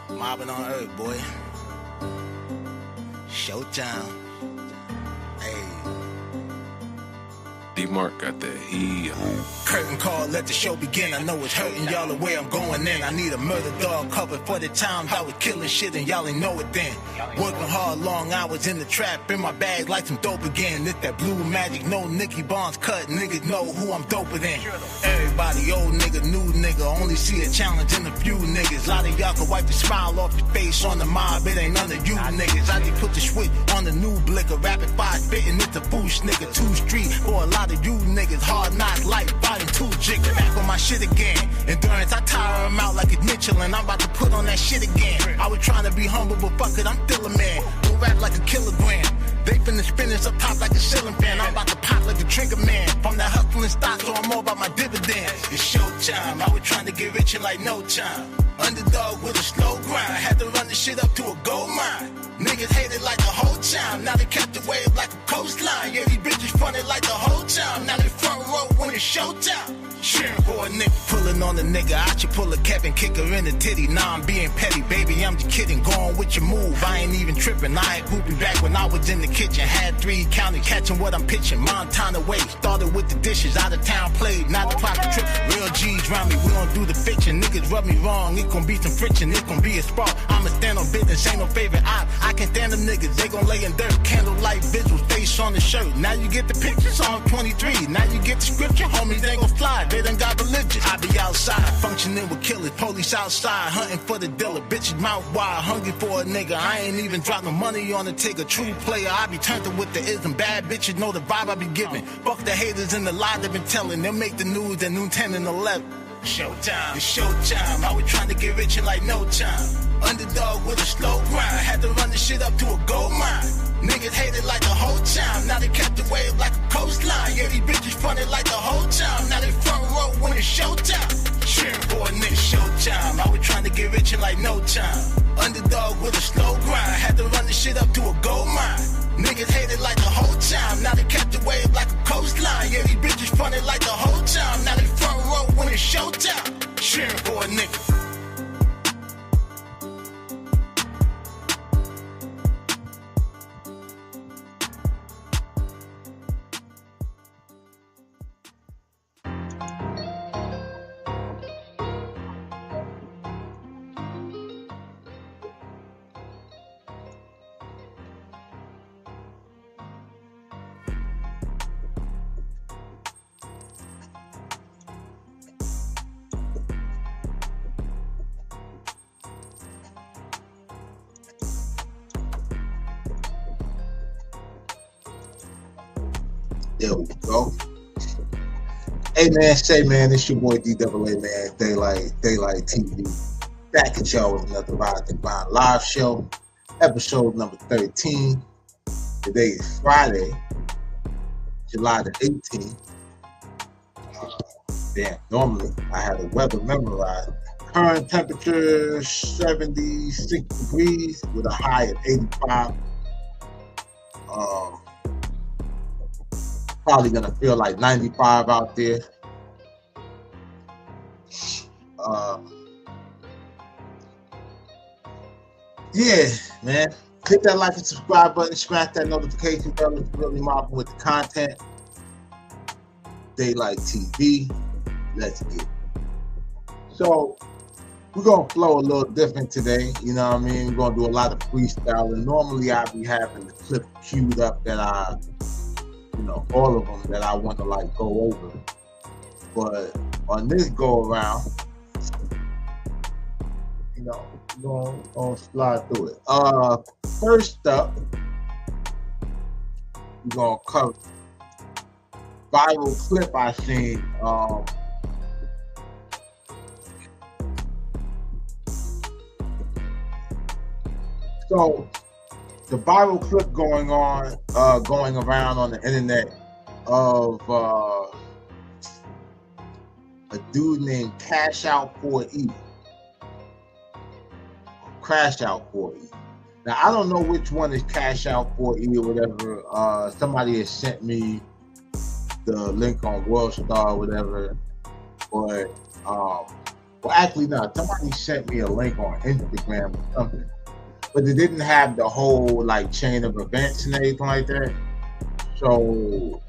Mobbing on Earth, boy. Showtime. Hey. D-Mark got that heat. Curtain call, let the show begin. I know it's hurting y'all the way I'm going in. I need a murder dog covered for the times I was killing shit and y'all ain't know it then. Working hard, long hours in the trap, in my bag like some dope again. It's that blue magic, no Nicky Bonds cut. Niggas know who I'm doper than. Everybody, old nigga, new nigga, only see a challenge in a few niggas. A lot of y'all can wipe the smile off your face on the mob, it ain't none of you niggas. I just put the switch on the new blicker, rapid fire spitting, it's a boost nigga. 2 street for a lot of you niggas, hard knocks, life fighting 2 jigs. Back on my shit again. Endurance, I tire him out like a Mitchell, and I'm about to put on that shit again. I was trying to be humble, but fuck it, I'm still a man. Don't rap like a kilogram. They finna spin this up top like a ceiling fan. I'm about to pop like a trigger man. From that hustling stock, so I'm all about my dividends. It's showtime. I was trying to get rich in like no time. Underdog with a slow grind. Had to run the shit up to a gold mine. Niggas hated like the whole time. Now they kept the wave like a coastline. Yeah, these bitches fronted like the whole time. Now they front row when it's showtime. Cheering for a nigga, pulling on the nigga. I should pull a Kevin, kick her in the titty. Nah, I'm being petty, baby, I'm just kidding. Going with your move, I ain't even tripping. I ain't pooping back when I was in the kitchen. Had 3 counted, catching what I'm pitching. Montana way, started with the dishes. Out of town played, not the pocket trip. Real G's round me, we don't do the fiction. Niggas rub me wrong, it gon' be some friction. It gon' be a spark, I'ma stand on business. Ain't no favorite I can stand them niggas, they gon' lay in dirt. Candlelight visuals, face on the shirt. Now you get the picture, Psalm 23. Now you get the scripture, homies ain't gon' fly. They done got religion. I be outside, functioning with killers. Police outside, hunting for the dealer. Bitches mouth wide, hungry for a nigga. I ain't even dropping money on the ticker. True player, I be turned with the ism. Bad bitches know the vibe I be giving. Fuck the haters and the lie they been telling. They'll make the news at noon 10 and 11. Showtime, it's showtime. I was trying to get rich in like no time. Underdog with a slow grind. Had to run the shit up to a gold mine. Niggas hated like the whole time. Now they kept the wave like a coastline. Yeah, these bitches fronted like the whole time. Now they front row when it's showtime. Cheering for a nigga, showtime. I was trying to get rich in like no time. Underdog with a slow grind. Had to run the shit up to a gold mine. Niggas hated like the whole time. Now they kept the wave like a coastline. Yeah, these bitches fronted like the whole time. Now they front row when it's showtime. Cheering for a nigga. There we go. Hey man, say man, it's your boy DAA man, Daylight TV. Back at y'all with another Ride the Grind live show, episode number 13. Today is Friday, July the 18th. Damn, normally I had the weather memorized. Current temperature 76 degrees with a high of 85. Probably gonna feel like 95 out there. Yeah, man. Hit that like and subscribe button, smash that notification bell if you're really mobbing with the content. Daylight TV. Let's get it. So we're gonna flow a little different today, you know what I mean? We're gonna do a lot of freestyling. Normally I'll be having the clip queued up that all of them that I want to like go over. But on this go around, we're gonna slide through it. First up, we're gonna cover viral clip I seen. So the viral clip going around on the internet of a dude named CASHOUT 4E. CASHOUT 4E. Now I don't know which one is CASHOUT 4E or whatever. Somebody has sent me the link on World Star or whatever, but Well, actually, no. Somebody sent me a link on Instagram or something, but it didn't have the whole like chain of events and everything like that. So,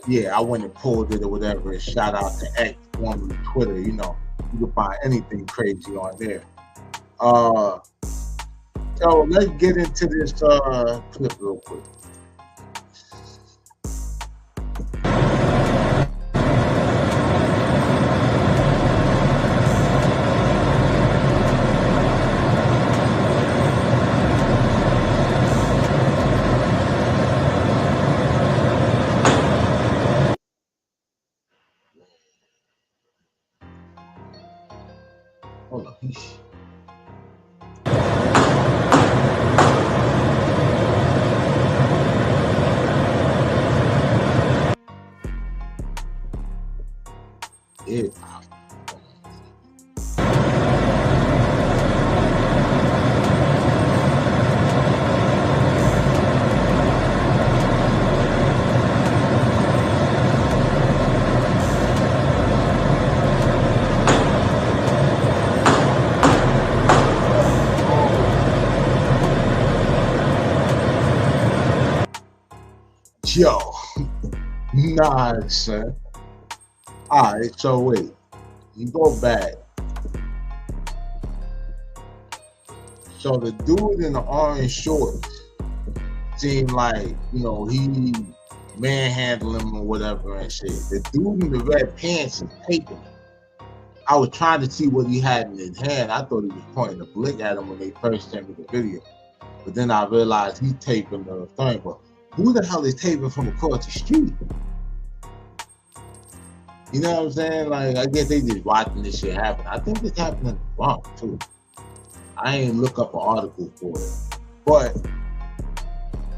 yeah, I went and pulled it or whatever. And shout out to X, formerly Twitter. You know, you can find anything crazy on there. Uh, so let's get into this clip real quick. Hold on. Yeah. Yo, nah, son. All right, so wait, you go back. So the dude in the orange shorts seemed like, you know, he manhandled him or whatever and shit. The dude in the red pants is taping him. I was trying to see what he had in his hand. I thought he was pointing a blick at him when they first sent me the video. But then I realized he's taping the thing. But who the hell is taping from across the street? You know what I'm saying? Like, I guess they just watching this shit happen. I think this happened in the Bronx too. I ain't look up an article for it. But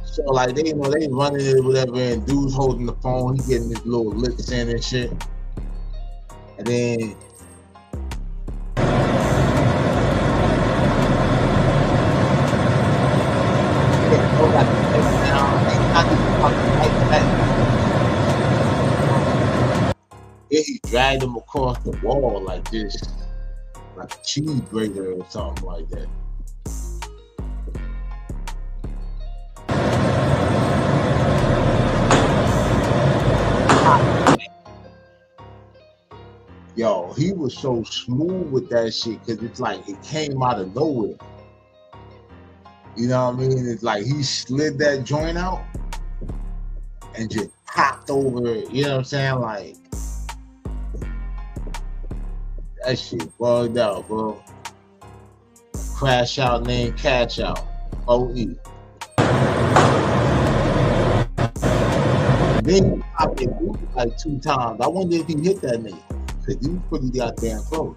so like they, you know, they running it or whatever, and dude's holding the phone, he getting his little licks in and shit. And then yeah, he dragged him across the wall like this, like a cheeseburger or something like that. Yo, he was so smooth with that shit because it's like it came out of nowhere. You know what I mean? It's like he slid that joint out and just popped over it. You know what I'm saying? Like, that shit bugged out, bro. Crash out named Cash Out. OE. Then he popped it like 2 times. I wonder if he hit that nigga. Because he was pretty goddamn close.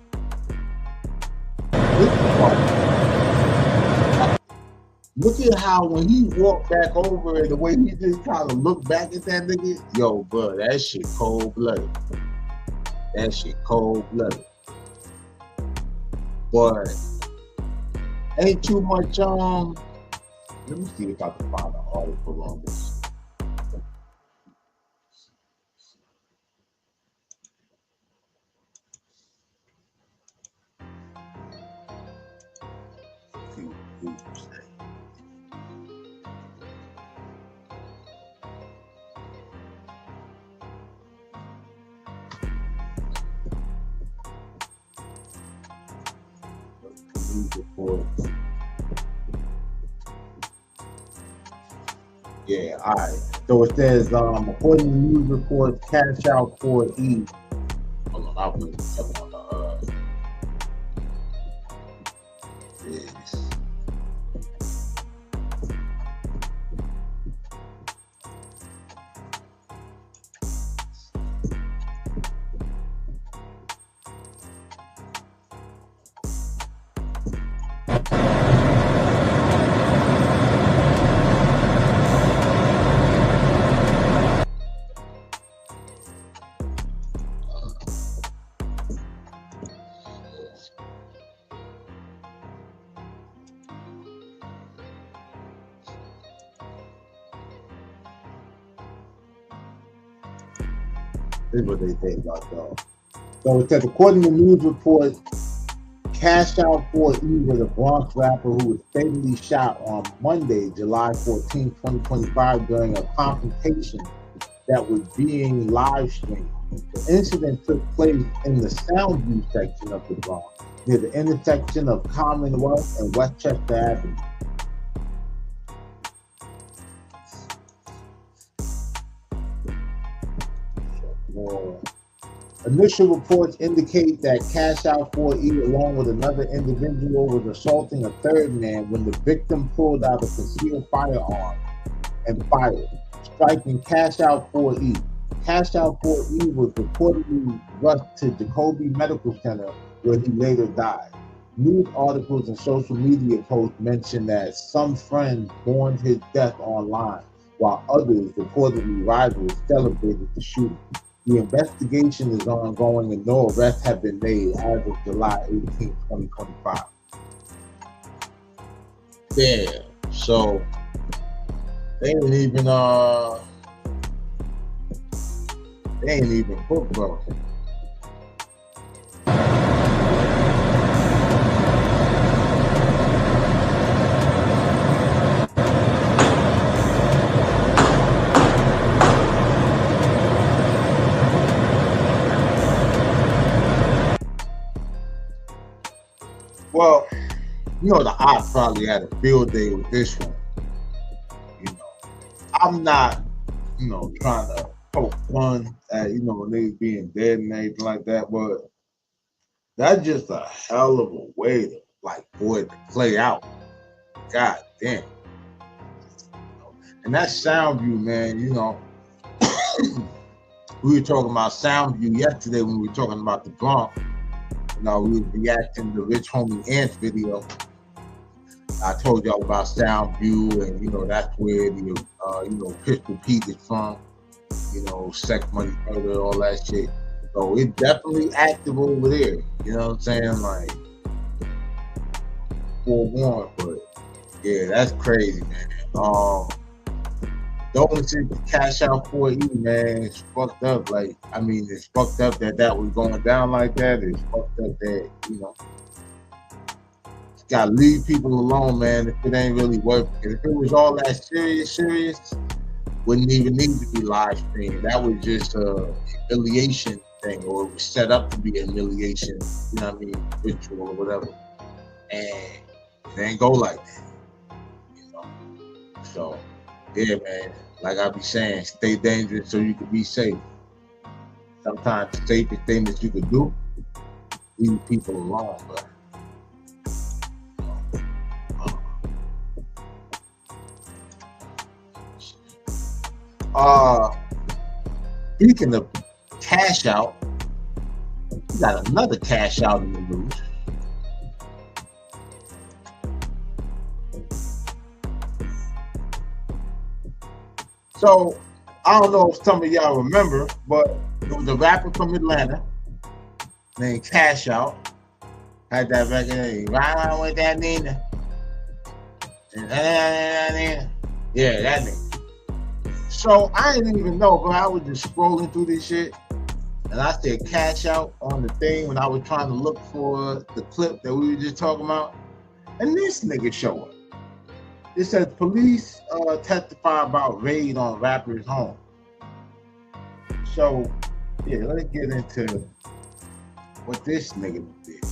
Look at how when he walked back over and the way he just kind of looked back at that nigga. Yo, bro, that shit cold-blooded. That shit cold-blooded. But ain't too much, let me see if I can find an article on this. News reports. Yeah, all right. So it says, according to news reports, Cash Out for E. Hold on, I'll put it up on the yes. This is what they say about y'all. So it says, according to news reports, CASHOUT 4E was a Bronx rapper who was fatally shot on Monday, July 14, 2025, during a confrontation that was being live streamed. The incident took place in the Soundview section of the Bronx, near the intersection of Commonwealth and Westchester Avenue. Initial reports indicate that CASHOUT 4E, along with another individual, was assaulting a third man when the victim pulled out a concealed firearm and fired, striking CASHOUT 4E. CASHOUT 4E was reportedly rushed to Jacoby Medical Center, where he later died. News articles and social media posts mention that some friends mourned his death online, while others, reportedly rivals, celebrated the shooting. The investigation is ongoing and no arrests have been made as of July 18, 2025. Yeah, so they ain't even booked, bro. Well, you know, the op probably had a field day with this one. You know, I'm not, you know, trying to poke fun at, you know, niggas being dead and anything like that, but that's just a hell of a way to, like, for it to play out. God damn. And that's Soundview, man, you know. We were talking about Soundview yesterday when we were talking about the Bronx. You know, we were reacting to Rich Homie Ant's video. I told y'all about Soundview, and, you know, that's where the, you know, Pistol Pete is from. You know, sex, money, murder, all that shit. So it's definitely active over there. You know what I'm saying? Like, forewarned, but yeah, that's crazy, man. Those shit, CASHOUT 4E, man, it's fucked up. Like, I mean, it's fucked up that that was going down like that. It's fucked up that, you know, you gotta leave people alone, man, if it ain't really working. If it was all that serious, wouldn't even need to be live streamed. That was just a humiliation thing, or it was set up to be a humiliation, you know what I mean, ritual or whatever. And it ain't go like that, you know. So, yeah, man, like I be saying, stay dangerous so you can be safe. Sometimes the safest thing that you could do, leave people alone, but speaking of CASHOUT, we got another CASHOUT in the news. So, I don't know if some of y'all remember, but there was a rapper from Atlanta named CASHOUT. Had that record, ride on with that Nina. Yeah, that nigga. So, I didn't even know, but I was just scrolling through this shit, and I said CASHOUT on the thing when I was trying to look for the clip that we were just talking about, and this nigga showed up. It says police testify about raid on rapper's home. So, yeah, let's get into what this nigga did.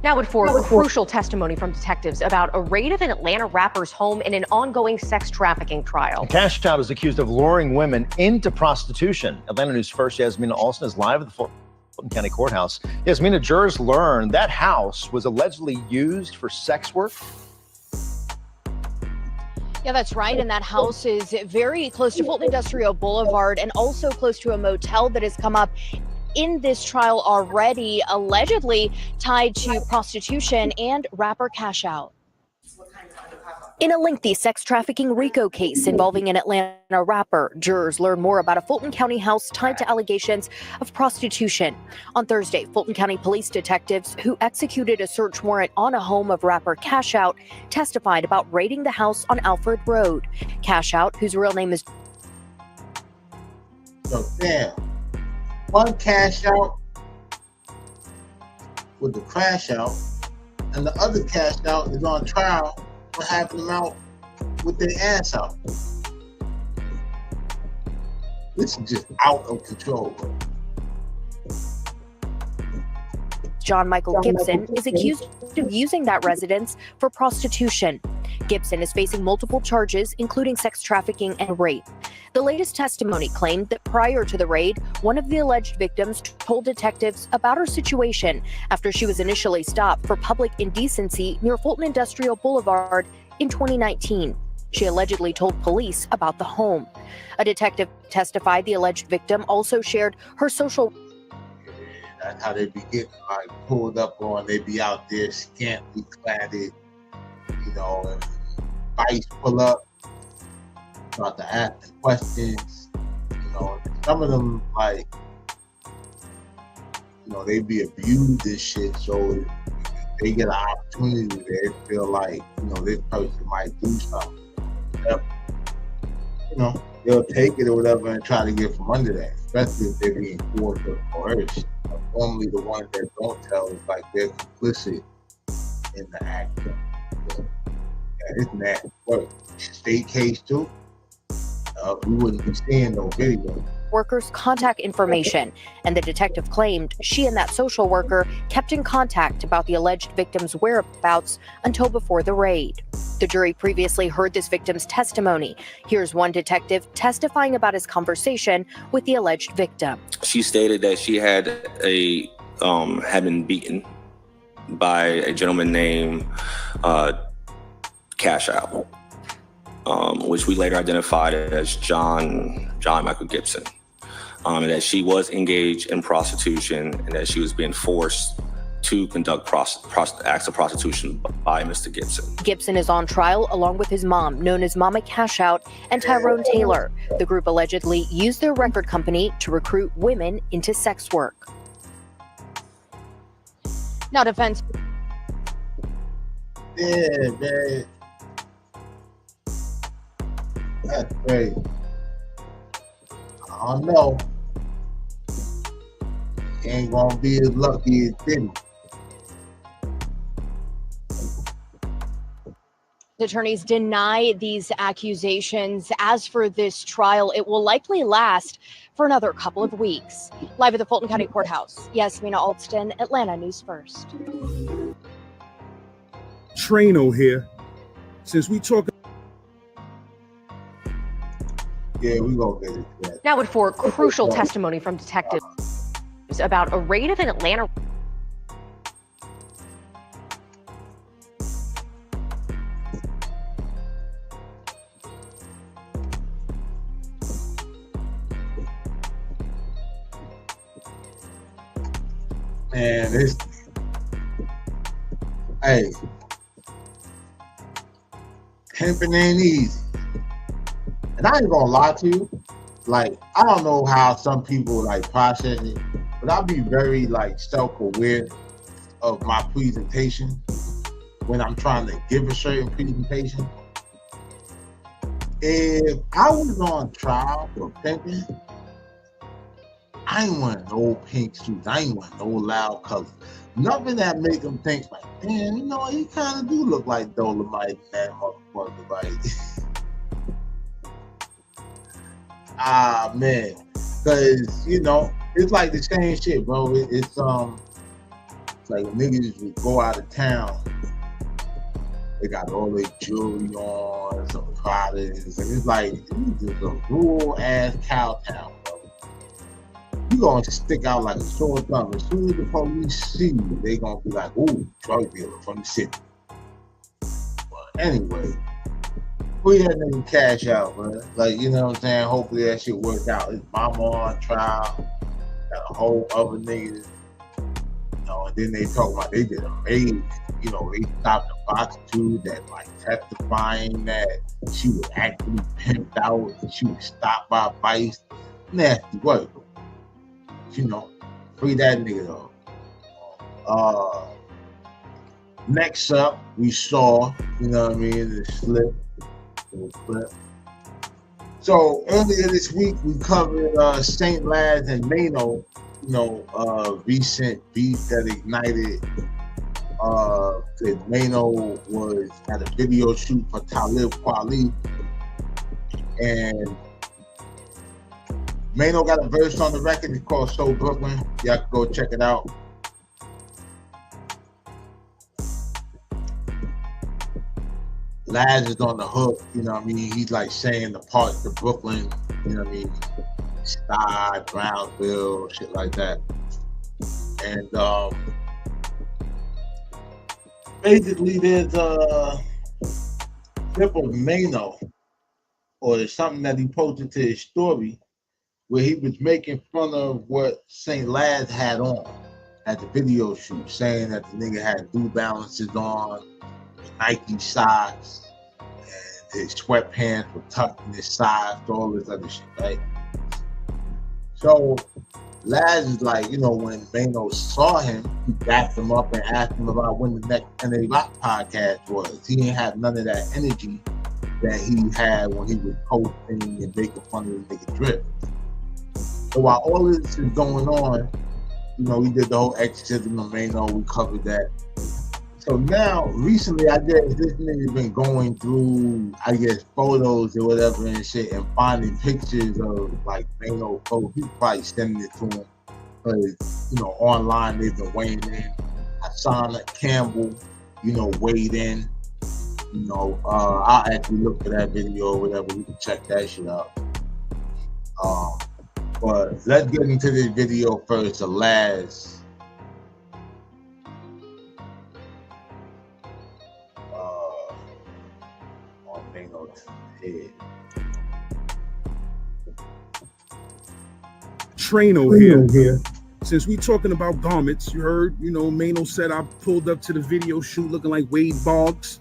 Now for crucial testimony from detectives about a raid of an Atlanta rapper's home in an ongoing sex trafficking trial. CASHOUT is accused of luring women into prostitution. Atlanta News First Yasmina Alston is live at the Fulton County Courthouse. Yasmina, jurors learned that house was allegedly used for sex work. Yeah, that's right. And that house is very close to Fulton Industrial Boulevard and also close to a motel that has come up in this trial already, allegedly tied to prostitution and rapper CASHOUT. In a lengthy sex trafficking RICO case involving an Atlanta rapper, jurors learn more about a Fulton County house tied to allegations of prostitution. On Thursday, Fulton County police detectives who executed a search warrant on a home of rapper CASHOUT testified about raiding the house on Alfred Road. CASHOUT, whose real name is... So damn, one cash out with the crash out, and the other cash out is on trial for having them out with their ass out. This is just out of control, bro. John Michael Gibson is accused of using that residence for prostitution. Gibson is facing multiple charges, including sex trafficking and rape. The latest testimony claimed that prior to the raid, one of the alleged victims told detectives about her situation after she was initially stopped for public indecency near Fulton Industrial Boulevard in 2019. She allegedly told police about the home. A detective testified the alleged victim also shared her social... That's how they be getting like pulled up on. They be out there scantily cladded, you know, and vice pull up, start to ask them questions, you know. Some of them, like, you know, they be abused and shit, so if they get an opportunity, they feel like, you know, this person might do something. You know, they'll take it or whatever and try to get from under that, especially if they're being forced or coerced. Normally the ones that don't tell is like they're complicit in the act. So, yeah, it's nasty work. State case too. We wouldn't be seeing no video. Worker's contact information, and the detective claimed she and that social worker kept in contact about the alleged victim's whereabouts until before the raid. The jury previously heard this victim's testimony. Here's one detective testifying about his conversation with the alleged victim. She stated that she had been beaten by a gentleman named CASHOUT, which we later identified as John Michael Gibson. And that she was engaged in prostitution and that she was being forced to conduct acts of prostitution by Mr. Gibson. Gibson is on trial along with his mom, known as Mama CASHOUT, and Tyrone Taylor. The group allegedly used their record company to recruit women into sex work. Now, defense. Yeah, man. That's crazy. I don't know. He ain't gonna be as lucky as Diddy. Attorneys deny these accusations. As for this trial, it will likely last for another couple of weeks. Live at the Fulton County Courthouse, Yasmina Alston, Atlanta News First. Trano here. Since we talk... Yeah, we gonna get it. Yeah. Now, with for crucial testimony from detectives about a raid of an Atlanta. Man, this. Hey, pimping ain't easy. And I ain't gonna lie to you, like, I don't know how some people like process it, but I'll be very like self-aware of my presentation when I'm trying to give a certain presentation. If I was on trial for pimping, I ain't want no pink suits, I ain't want no loud colors. Nothing that make them think like, damn, you know, he kind of do look like Dolomite, that motherfucker, like. Ah, man, because, you know, it's like the same shit, bro. It's like niggas would go out of town, they got all their jewelry on, some Pradas, and it's like, this is a rural ass cow town, bro. You gonna stick out like a sore thumb. As soon as the police see you, they gonna be like, ooh, drug dealer from the city. But anyway, we had nigga cash out, man. Like, you know what I'm saying? Hopefully that shit worked out. His mama on trial, got a whole other niggas. You know, and then they talk about they did a raid. You know, they stopped a prostitute that like testifying that she was actually pimped out and she was stopped by vice. Nasty work. You know, free that nigga though. Next up, we saw, you know what I mean, the slip. So earlier this week, we covered St. Lads and Maino, you know, recent beef that ignited. That Maino was at a video shoot for Talib Kweli, and Maino got a verse on the record. It's called So Brooklyn. Y'all can go check it out. Laz is on the hook, you know what I mean? He's like saying the parts of Brooklyn, you know what I mean? Sty, Brownsville, shit like that. And basically there's a clip of Maino, or there's something that he posted to his story where he was making fun of what St. Laz had on at the video shoot, saying that the nigga had New Balances on, Nike socks, and his sweatpants were tucked in his sides, all this other shit, right? So Laz is like, you know, when Maino saw him, he backed him up and asked him about when the next NA Rock podcast was. He didn't have none of that energy that he had when he was posting and making fun of the nigga Drip. So while all of this is going on, you know, we did the whole exorcism of Maino, we covered that. So now, recently, I guess this nigga's been going through, I guess, photos or whatever and shit, and finding pictures of like Maino photos. He's probably sending it to him because, you know, online they've been weighing in. Hassan Campbell, you know, weighed in. You know, I'll actually look for that video or whatever. We can check that shit out. But let's get into this video first. The Laz. Trano here. Since we talking about garments, you heard, you know, Maino said I pulled up to the video shoot looking like Wade Boggs,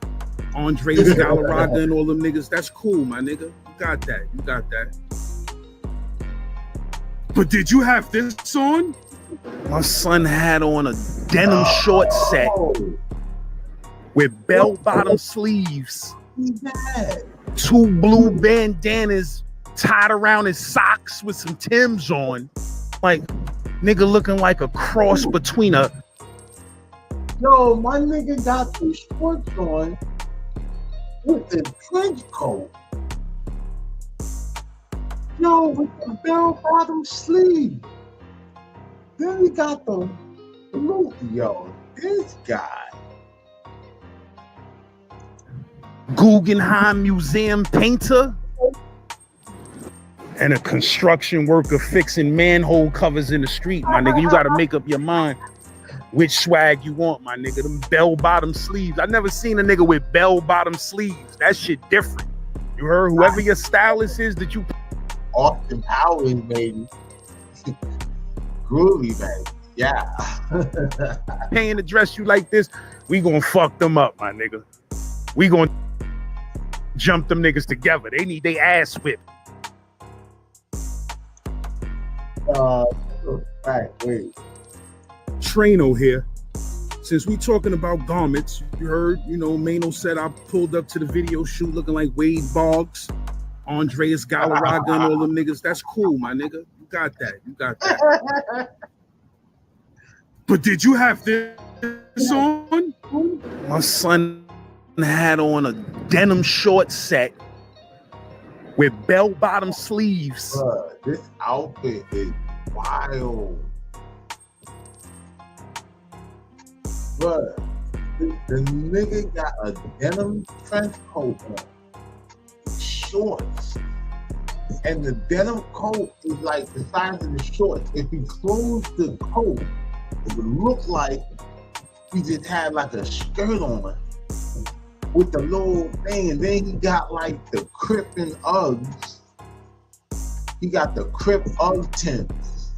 Andreas Galarraga, and all them niggas. That's cool, my nigga. You got that. You got that. But did you have this on? My son had on a denim short set with bell-bottom sleeves, 2 blue bandanas tied around his socks with some Timbs on. Like, nigga looking like a cross between a... Yo, my nigga got the shorts on with the trench coat. Yo, with the bell-bottom sleeve. Then we got the blue. Yo, this guy. Guggenheim Museum painter and a construction worker fixing manhole covers in the street, my nigga. You got to make up your mind which swag you want, my nigga. Them bell-bottom sleeves. I never seen a nigga with bell-bottom sleeves. That shit different. You heard? Whoever your stylist is that you... Austin Powers, baby. Groovy, baby. Yeah. Paying to dress you like this, we gonna fuck them up, my nigga. We gonna jump them niggas together. They need their ass whipped. Right, wait. Trano here. Since we talking about garments, you heard, you know, Maino said I pulled up to the video shoot looking like Wade Boggs, Andreas Galarraga, and all them niggas. That's cool, my nigga. You got that. You got that. But did you have this on? My son had on a denim short set with bell-bottom sleeves. This outfit is wild. Bruh, the nigga got a denim trench coat on, shorts, and the denim coat is like the size of the shorts. If he closed the coat, it would look like he just had like a skirt on with the little thing, and then he got like the Crip and Uggs. He got the Crip Ugg Timbs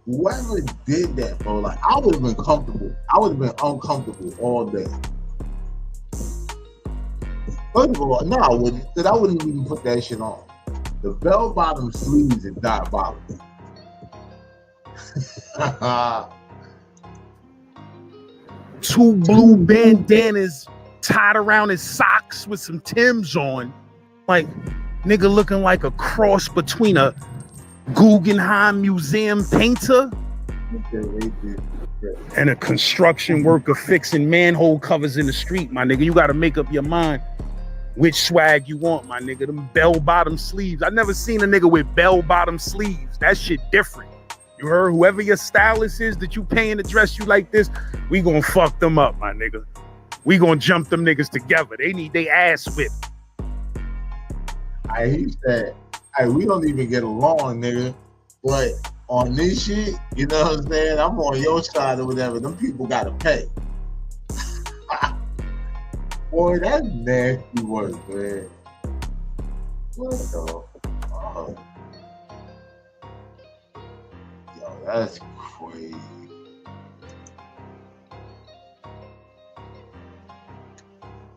whoever did that, bro, like I would have been comfortable. I would have been uncomfortable all day. First of all, no, I wouldn't, because I wouldn't even put that shit on. The bell-bottom sleeves is diabolical. Two blue bandanas tied around his socks with some Timbs on. Like, nigga looking like a cross between a Guggenheim Museum painter and a construction worker fixing manhole covers in the street, my nigga. You got to make up your mind which swag you want, my nigga. Them bell-bottom sleeves. I never seen a nigga with bell-bottom sleeves. That shit different. You heard? Whoever your stylist is that you paying to dress you like this, we gonna fuck them up, my nigga. We gonna jump them niggas together. They need their ass whipped. He said, hey, we don't even get along, nigga. But on this shit, you know what I'm saying? I'm on your side or whatever. Them people gotta pay. Boy, that's nasty work, man. What the fuck? Yo, that's crazy.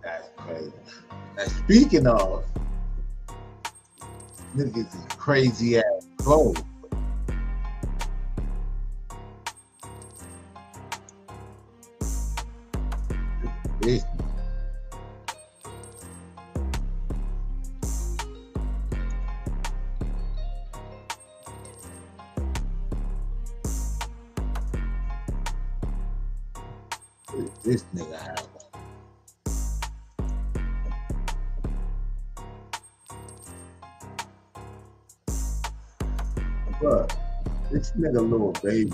That's crazy. Now, speaking of niggas in crazy ass clothes. This nigga have but this nigga little baby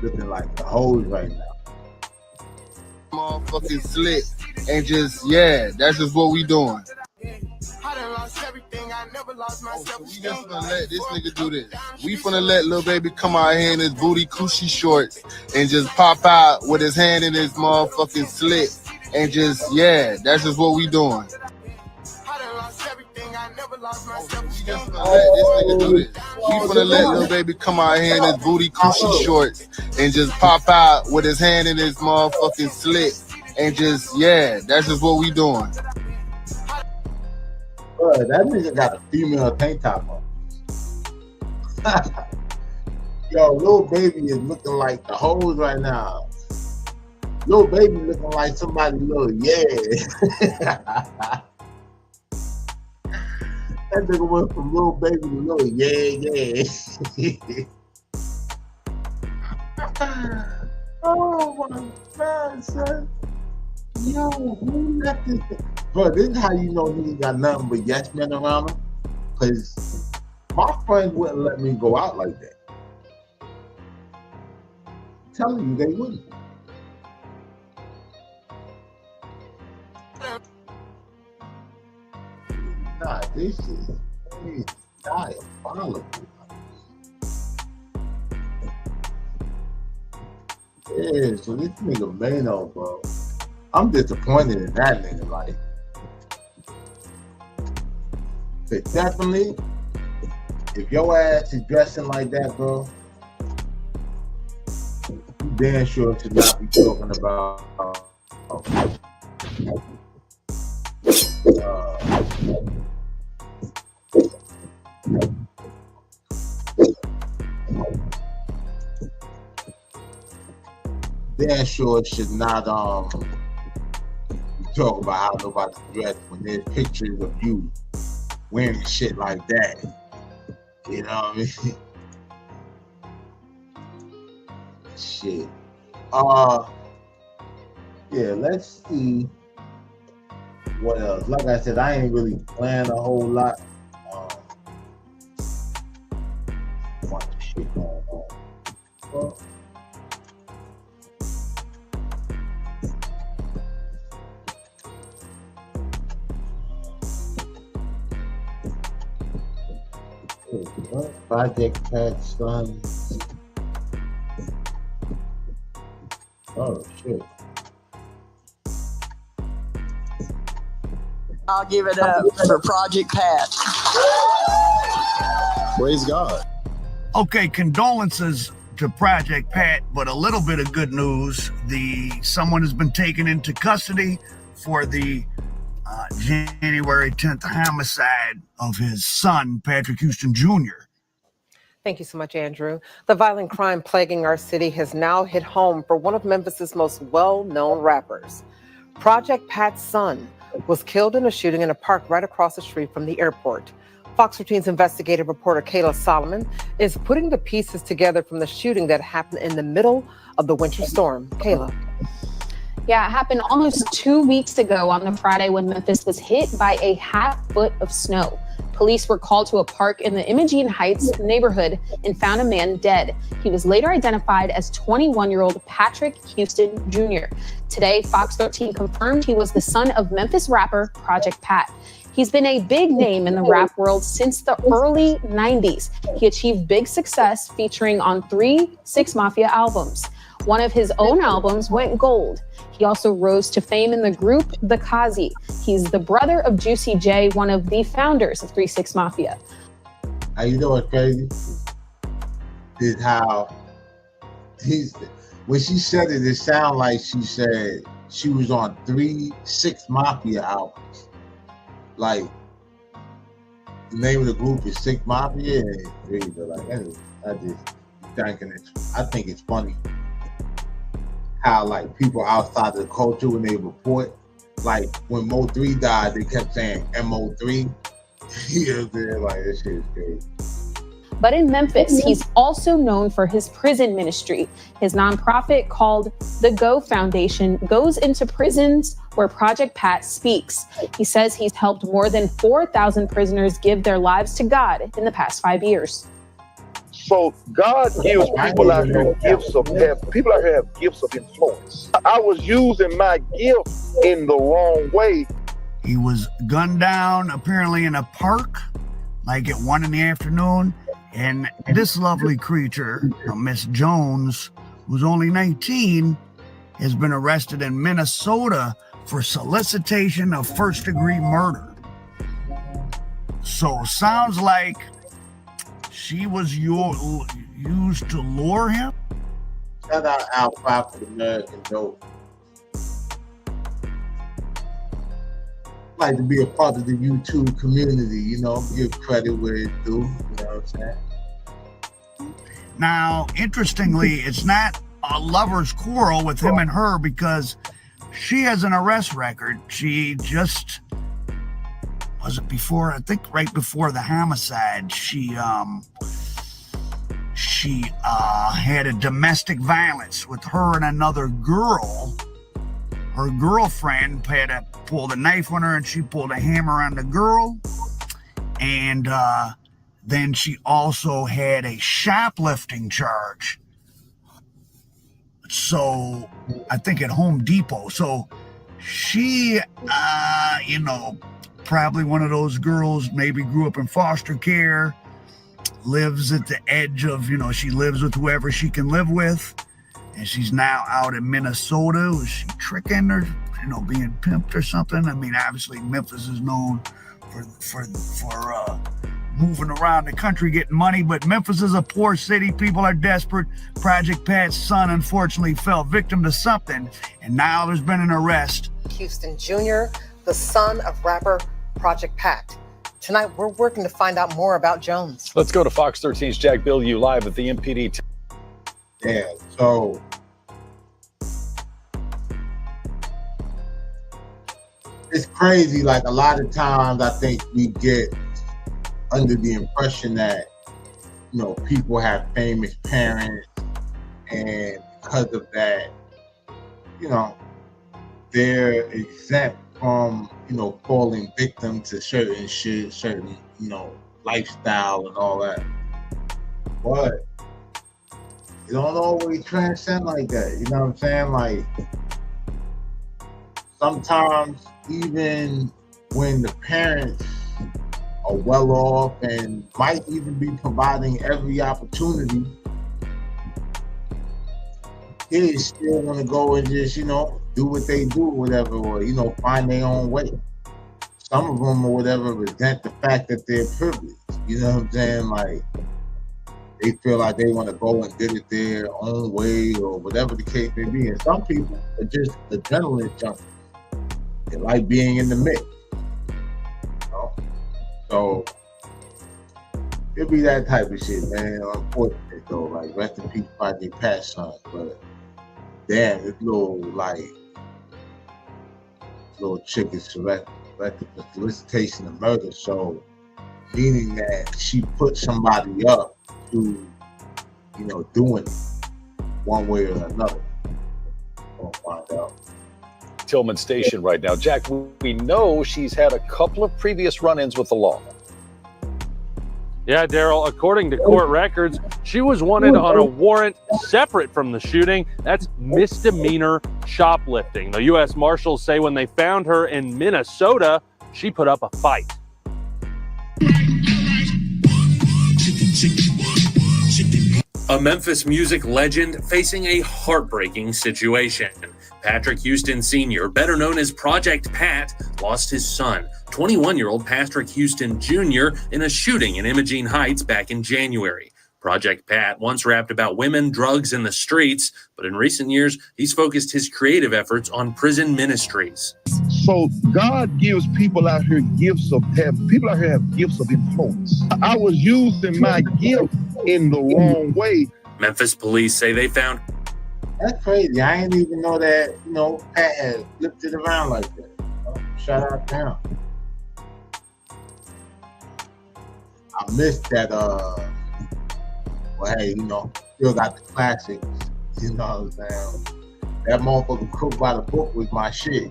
looking like the hose right now. Motherfucking slick and just that's just what we doing. So we just finna let this nigga do this. We finna let Lil Baby come out here in his booty coochie shorts and just pop out with his hand in his motherfucking slit and just that's just what we doing. So we just finna let this nigga do this. We finna let Lil Baby come out here in his booty coochie shorts and just pop out with his hand in his motherfucking slit and just that's just what we doing. That nigga got a female tank top on. Yo, Lil Baby is looking like the hose right now. Lil Baby looking like somebody little That nigga went from Lil Baby to little Oh my God, son. Yo, who left this thing? Bro, this is how you know he got nothing but yes men around him. Cause my friends wouldn't let me go out like that. I'm telling you, they wouldn't. Nah, this is diabolical. Yeah, so this nigga MAINO'S, bro. I'm disappointed in that nigga, like. But definitely, if your ass is dressing like that, bro, you damn sure should not be talking about damn sure should not talk about how nobody's dressed when there's pictures of you wearing shit like that. You know what I mean? Shit. Yeah, let's see what else. Like I said, I ain't really playing a whole lot. Bunch of shit going on. Well, Project Pat Son. Oh shit. I'll give it up for Project Pat. Praise God. Okay, condolences to Project Pat, but a little bit of good news. Someone has been taken into custody for the January 10th homicide of his son, Patrick Houston Jr. Thank you so much, Andrew. The violent crime plaguing our city has now hit home for one of Memphis's most well-known rappers. Project Pat's son was killed in a shooting in a park right across the street from the airport. Fox 13's investigative reporter Kayla Solomon is putting the pieces together from the shooting that happened in the middle of the winter storm. Kayla. Yeah, it happened almost 2 weeks ago on the Friday when Memphis was hit by a half-foot of snow. Police were called to a park in the Imogene Heights neighborhood and found a man dead. He was later identified as 21-year-old Patrick Houston Jr. Today, Fox 13 confirmed he was the son of Memphis rapper Project Pat. He's been a big name in the rap world since the early 90s. He achieved big success featuring on 3 6 Mafia albums. One of his own albums went gold. He also rose to fame in the group The Kazi. He's the brother of Juicy J, one of the founders of 3 6 Mafia. You know what's crazy? Is how when she said it, it sounded like she said she was on 3 6 Mafia albums. Like, the name of the group is 6 Mafia, and 3, but like, anyway, I think it's funny how, like, people outside of the culture, when they report, like, when Mo 3 died, they kept saying MO3. You know what I'm saying? Like, this shit is crazy. But in Memphis, he's also known for his prison ministry. His nonprofit called the Go Foundation goes into prisons where Project Pat speaks. He says he's helped more than 4,000 prisoners give their lives to God in the past 5 years. So God gives people out here gifts of people out here have gifts of influence. I was using my gift in the wrong way. He was gunned down apparently in a park, like at 1 PM. And this lovely creature, Miss Jones, who's only 19, has been arrested in Minnesota for solicitation of first-degree murder. So sounds like she was used to lure him. Shout out Al Five for the American Dope. Like to be a part of the YouTube community, you know, give credit where it's due, you know what I'm saying? Now, interestingly, it's not a lover's quarrel with him and her because she has an arrest record. She just, was it before, I think right before the homicide, she had a domestic violence with her and another girl. Her girlfriend had pulled a knife on her and she pulled a hammer on the girl. And then she also had a shoplifting charge. So I think at Home Depot. So she, probably one of those girls, maybe grew up in foster care, lives at the edge of, she lives with whoever she can live with. And she's now out in Minnesota. Was she tricking or, being pimped or something? I mean, obviously Memphis is known for moving around the country getting money, but Memphis is a poor city. People are desperate. Project Pat's son unfortunately fell victim to something, and now there's been an arrest. Houston Jr., the son of rapper Project Pat. Tonight, we're working to find out more about Jones. Let's go to Fox 13's Jack Bilyeu live at the MPD. Yeah, so it's crazy. Like, a lot of times I think we get under the impression that, people have famous parents, and because of that, they're exempt from, falling victim to certain shit, certain, lifestyle and all that. But it don't always transcend like that. You know what I'm saying? Like, sometimes even when the parents are well off and might even be providing every opportunity, kids still want to go and just, do what they do or whatever, or, find their own way. Some of them or whatever resent the fact that they're privileged. You know what I'm saying? Like, they feel like they want to go and get it their own way or whatever the case may be. And some people are just adrenaline junkies. They like being in the mix. You know? So it'll be that type of shit, man. Unfortunate though. Like, rest in peace, Project Pat's son. But damn, this little chick is arrested for solicitation of murder. So meaning that she put somebody up to, you know, doing it one way or another. We'll find out. Tillman Station right now. Jack, we know she's had a couple of previous run-ins with the law. Yeah, Daryl, according to court records, she was wanted on a warrant separate from the shooting. That's misdemeanor shoplifting. The U.S. Marshals say when they found her in Minnesota, she put up a fight. A Memphis music legend facing a heartbreaking situation. Patrick Houston Sr., better known as Project Pat, lost his son, 21-year-old Patrick Houston Jr., in a shooting in Imogene Heights back in January. Project Pat once rapped about women, drugs, and the streets, but in recent years, he's focused his creative efforts on prison ministries. So God gives people out here gifts of people out here have gifts of influence. I was using my gift in the wrong way. Memphis police say they found. That's crazy. I didn't even know that, you know, Pat had flipped it around like that. Shout out to him. I missed that, well, hey, you know, still got the classics. You know what I'm saying? That motherfucker Cooked by the Book was my shit.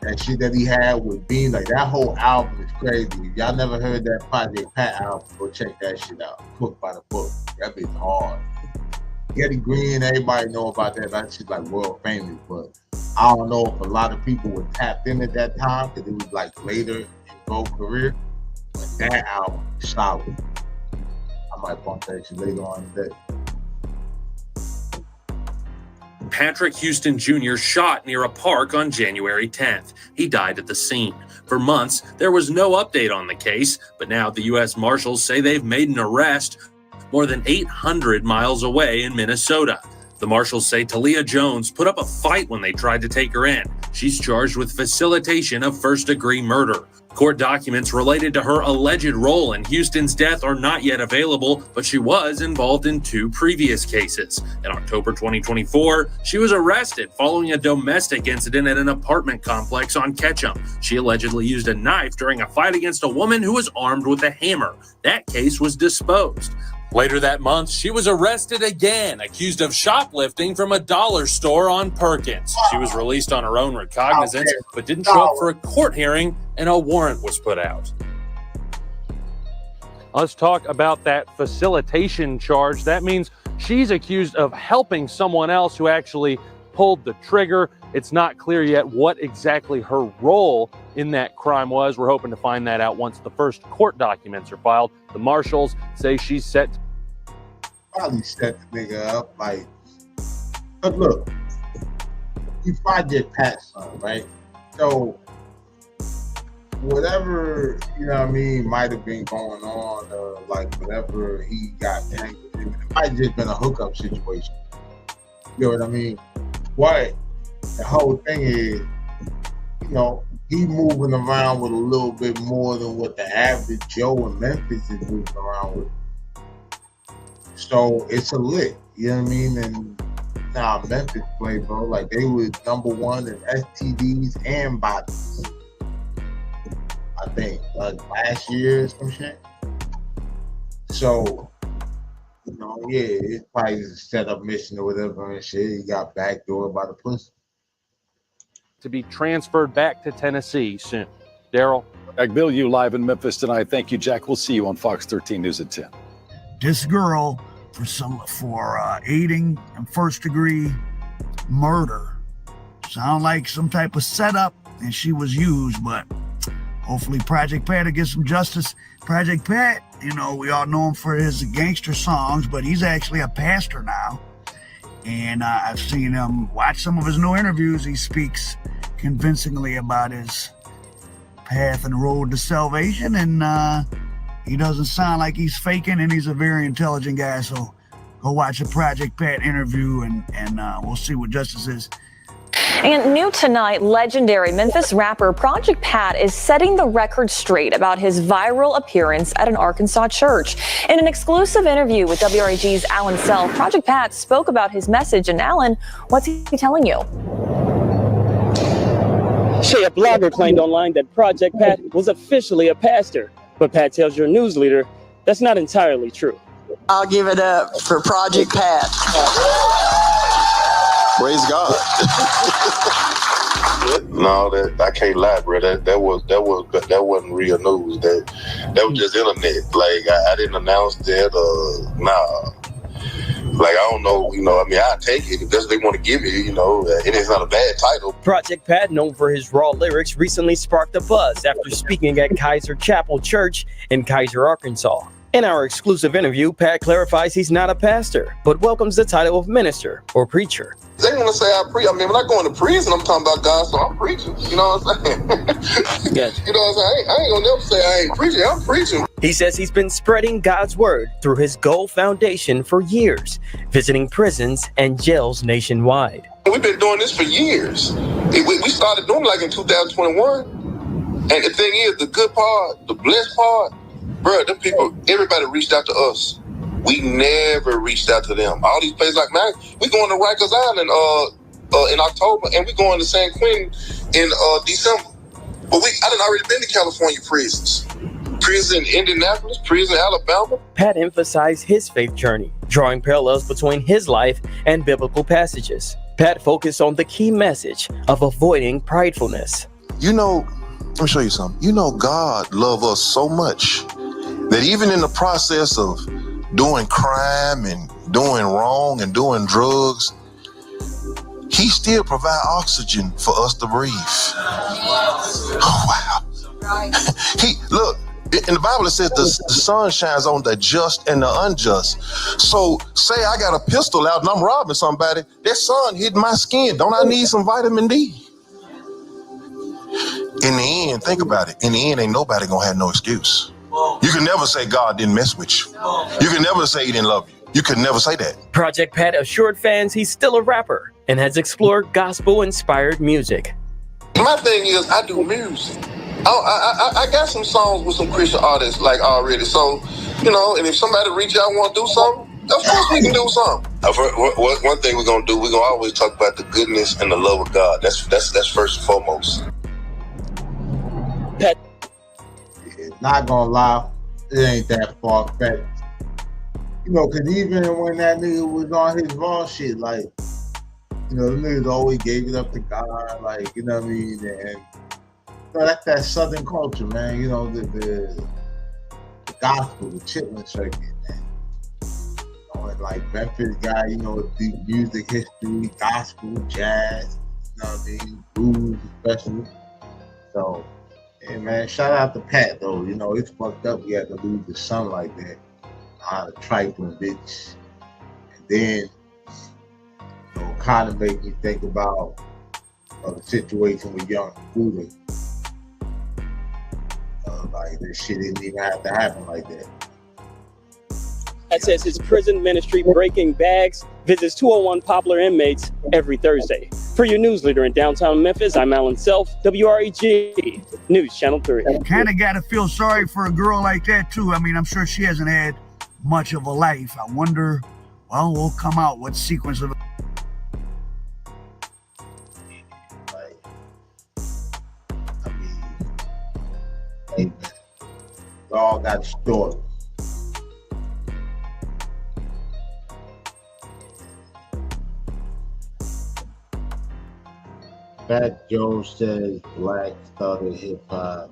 That shit that he had with Bean, like that whole album is crazy. If y'all never heard that Project Pat album, go check that shit out. Cooked by the Book. That bit's hard. Getty Green, everybody know about that. That shit's like world famous, but I don't know if a lot of people were tapped in at that time because it was like later in Go's career. But that album is solid. I might bump that shit later on today. Patrick Houston Jr. shot near a park on January 10th. He died at the scene. For months, there was no update on the case, but now the U.S. Marshals say they've made an arrest more than 800 miles away in Minnesota. The Marshals say Talia Jones put up a fight when they tried to take her in. She's charged with facilitation of first-degree murder. Court documents related to her alleged role in Houston's death are not yet available, but she was involved in 2 previous cases. In October 2024, she was arrested following a domestic incident at an apartment complex on Ketchum. She allegedly used a knife during a fight against a woman who was armed with a hammer. That case was disposed. Later that month, she was arrested again, accused of shoplifting from a dollar store on Perkins. She was released on her own recognizance, but didn't show up for a court hearing, and a warrant was put out. Let's talk about that facilitation charge. That means she's accused of helping someone else who actually pulled the trigger. It's not clear yet what exactly her role in that crime was. We're hoping to find that out once the first court documents are filed. The Marshals say she's set to probably set the nigga up, like, but look, he's Project Pat's son, right? So whatever, you know what I mean, might have been going on, like whatever he got tangled in, it might have just been a hookup situation. You know what I mean? But the whole thing is, you know, he moving around with a little bit more than what the average Joe in Memphis is moving around with. So it's a lick, you know what I mean? And now Memphis play, bro, like they was #1 in STDs and bodies. I think like last year or some shit. So, you know, yeah, it's probably a setup mission or whatever and shit. He got backdoored by the pussy. to be transferred back to Tennessee soon. Daryl? Jack Bill, you live in Memphis tonight. Thank you, Jack. We'll see you on Fox 13 News at 10. This girl for aiding and first-degree murder. Sound like some type of setup, and she was used, but hopefully Project Pat will get some justice. Project Pat, you know, we all know him for his gangster songs, but he's actually a pastor now. And I've seen him watch some of his new interviews. He speaks convincingly about his path and road to salvation. And He doesn't sound like he's faking, and he's a very intelligent guy. So go watch the Project Pat interview, and we'll see what justice is. And new tonight, legendary Memphis rapper Project Pat is setting the record straight about his viral appearance at an Arkansas church. In an exclusive interview with WRAG's Alan Self, Project Pat spoke about his message. And Alan, what's he telling you? Shay, a blogger claimed online that Project Pat was officially a pastor, but Pat tells your news leader that's not entirely true. I'll give it up for Project Pat. Praise God. No, that I can't lie, bro. That wasn't real news. That was just internet. Like I didn't announce that. Nah. Like, I don't know, I mean, I'll take it if that's what they want to give you, and it's not a bad title. Project Pat, known for his raw lyrics, recently sparked a buzz after speaking at Kaiser Chapel Church in Kaiser, Arkansas. In our exclusive interview, Pat clarifies he's not a pastor, but welcomes the title of minister or preacher. They want to say I preach. I mean, when I go into prison, I'm talking about God, so I'm preaching. You know what I'm saying? Yes. You know what I'm saying? I ain't gonna never say I ain't preaching. I'm preaching. He says he's been spreading God's word through his Goal Foundation for years, visiting prisons and jails nationwide. We've been doing this for years. We started doing it like in 2021. And the thing is, the good part, the blessed part, bro, them people, everybody reached out to us. We never reached out to them. All these places like, man, we going to Rikers Island in October, and we going to San Quentin in December. But I done already been to California prisons. Prison in Indianapolis, prison in Alabama. Pat emphasized his faith journey, drawing parallels between his life and biblical passages. Pat focused on the key message of avoiding pridefulness. Let me show you something. God loves us so much that even in the process of doing crime and doing wrong and doing drugs, he still provides oxygen for us to breathe. Oh, wow. Look, in the Bible it says the sun shines on the just and the unjust. So say I got a pistol out and I'm robbing somebody, that sun hitting my skin. Don't I need some vitamin D? In the end, think about it. In the end, ain't nobody gonna have no excuse. You can never say God didn't mess with you. You can never say he didn't love you. You can never say that. Project Pat assured fans he's still a rapper and has explored gospel-inspired music. My thing is, I do music. I got some songs with some Christian artists like already. So, and if somebody reach out and want to do something, of course we can do something. One thing we're gonna do, we're gonna always talk about the goodness and the love of God. That's first and foremost. Pat. Not gonna lie, it ain't that far fetched. Cause even when that nigga was on his raw shit, like, the niggas always gave it up to God, like, you know what I mean? And that's that Southern culture, man. The gospel, the chitlin circuit, man. And like Memphis guy, deep music history, gospel, jazz, you know what I mean? Blues especially. So, hey man, shout out to Pat though. It's fucked up. We had to lose the son like that. A trifling bitch. And then, kind of made me think about the situation with young Buddha. Like this shit didn't even have to happen like that. That says his prison ministry Breaking Bags visits 201 Poplar inmates every Thursday. For your news leader in downtown Memphis, I'm Alan Self, WRAG News Channel 3. Kind of got to feel sorry for a girl like that too. I mean, I'm sure she hasn't had much of a life. I wonder, we'll come out what sequence of Amen. We all got stories. Fat Joe says Black started hip hop.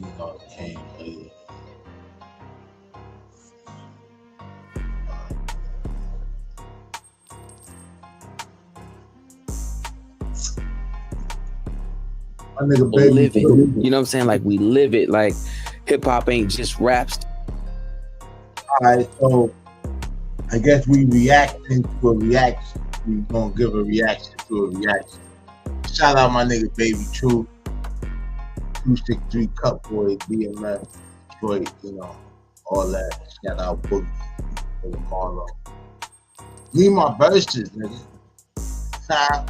Latino came later. Live it. You know what I'm saying? Like, we live it. Like, hip hop ain't just raps. All right, so I guess we reacting to a reaction. We gonna give a reaction to a reaction. Shout out my nigga Baby True. 263 Cup Boy, DMF, Detroit, all that. Shout out Boogie and Marlo. Need my verses, nigga. Nah.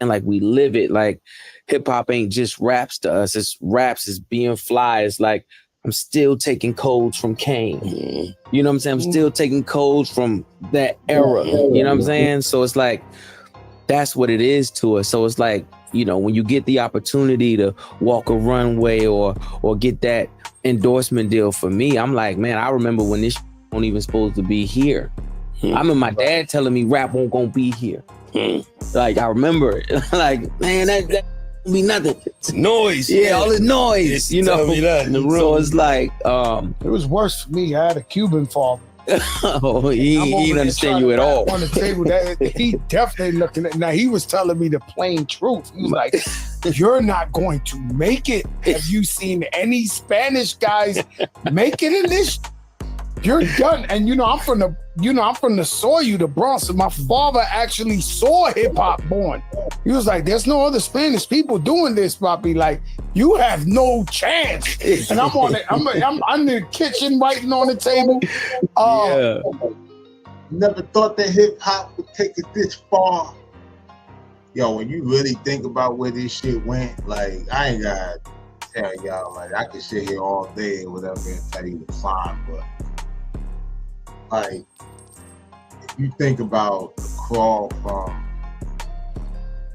And like we live it. Like hip hop ain't just raps to us. It's raps. It's being fly. It's like I'm still taking codes from Kane. You know what I'm saying? I'm still taking codes from that era. You know what I'm saying? So it's like that's what it is to us. So it's like, when you get the opportunity to walk a runway or get that endorsement deal for me, I'm like, man, I remember when this wasn't even supposed to be here. I remember my dad telling me rap won't gonna be here. Like I remember it. Like, man, that be nothing. It's noise. Yeah, all this noise. Tell me that in the room. So it's like it was worse for me. I had a Cuban father. He didn't understand you at all. On the table, he definitely looking at. Now he was telling me the plain truth. He was like, "You're not going to make it. Have you seen any Spanish guys make it in this? You're done." And I'm from the soil, the Bronx. And my father actually saw hip hop born. He was like, "There's no other Spanish people doing this, Papi. Like, you have no chance." And I'm on it. I'm in the kitchen writing on the table. Never thought that hip hop would take it this far. Yo, when you really think about where this shit went, like I ain't gotta tell y'all. Like I could sit here all day or whatever and tell you the fine, but like if you think about the crawl from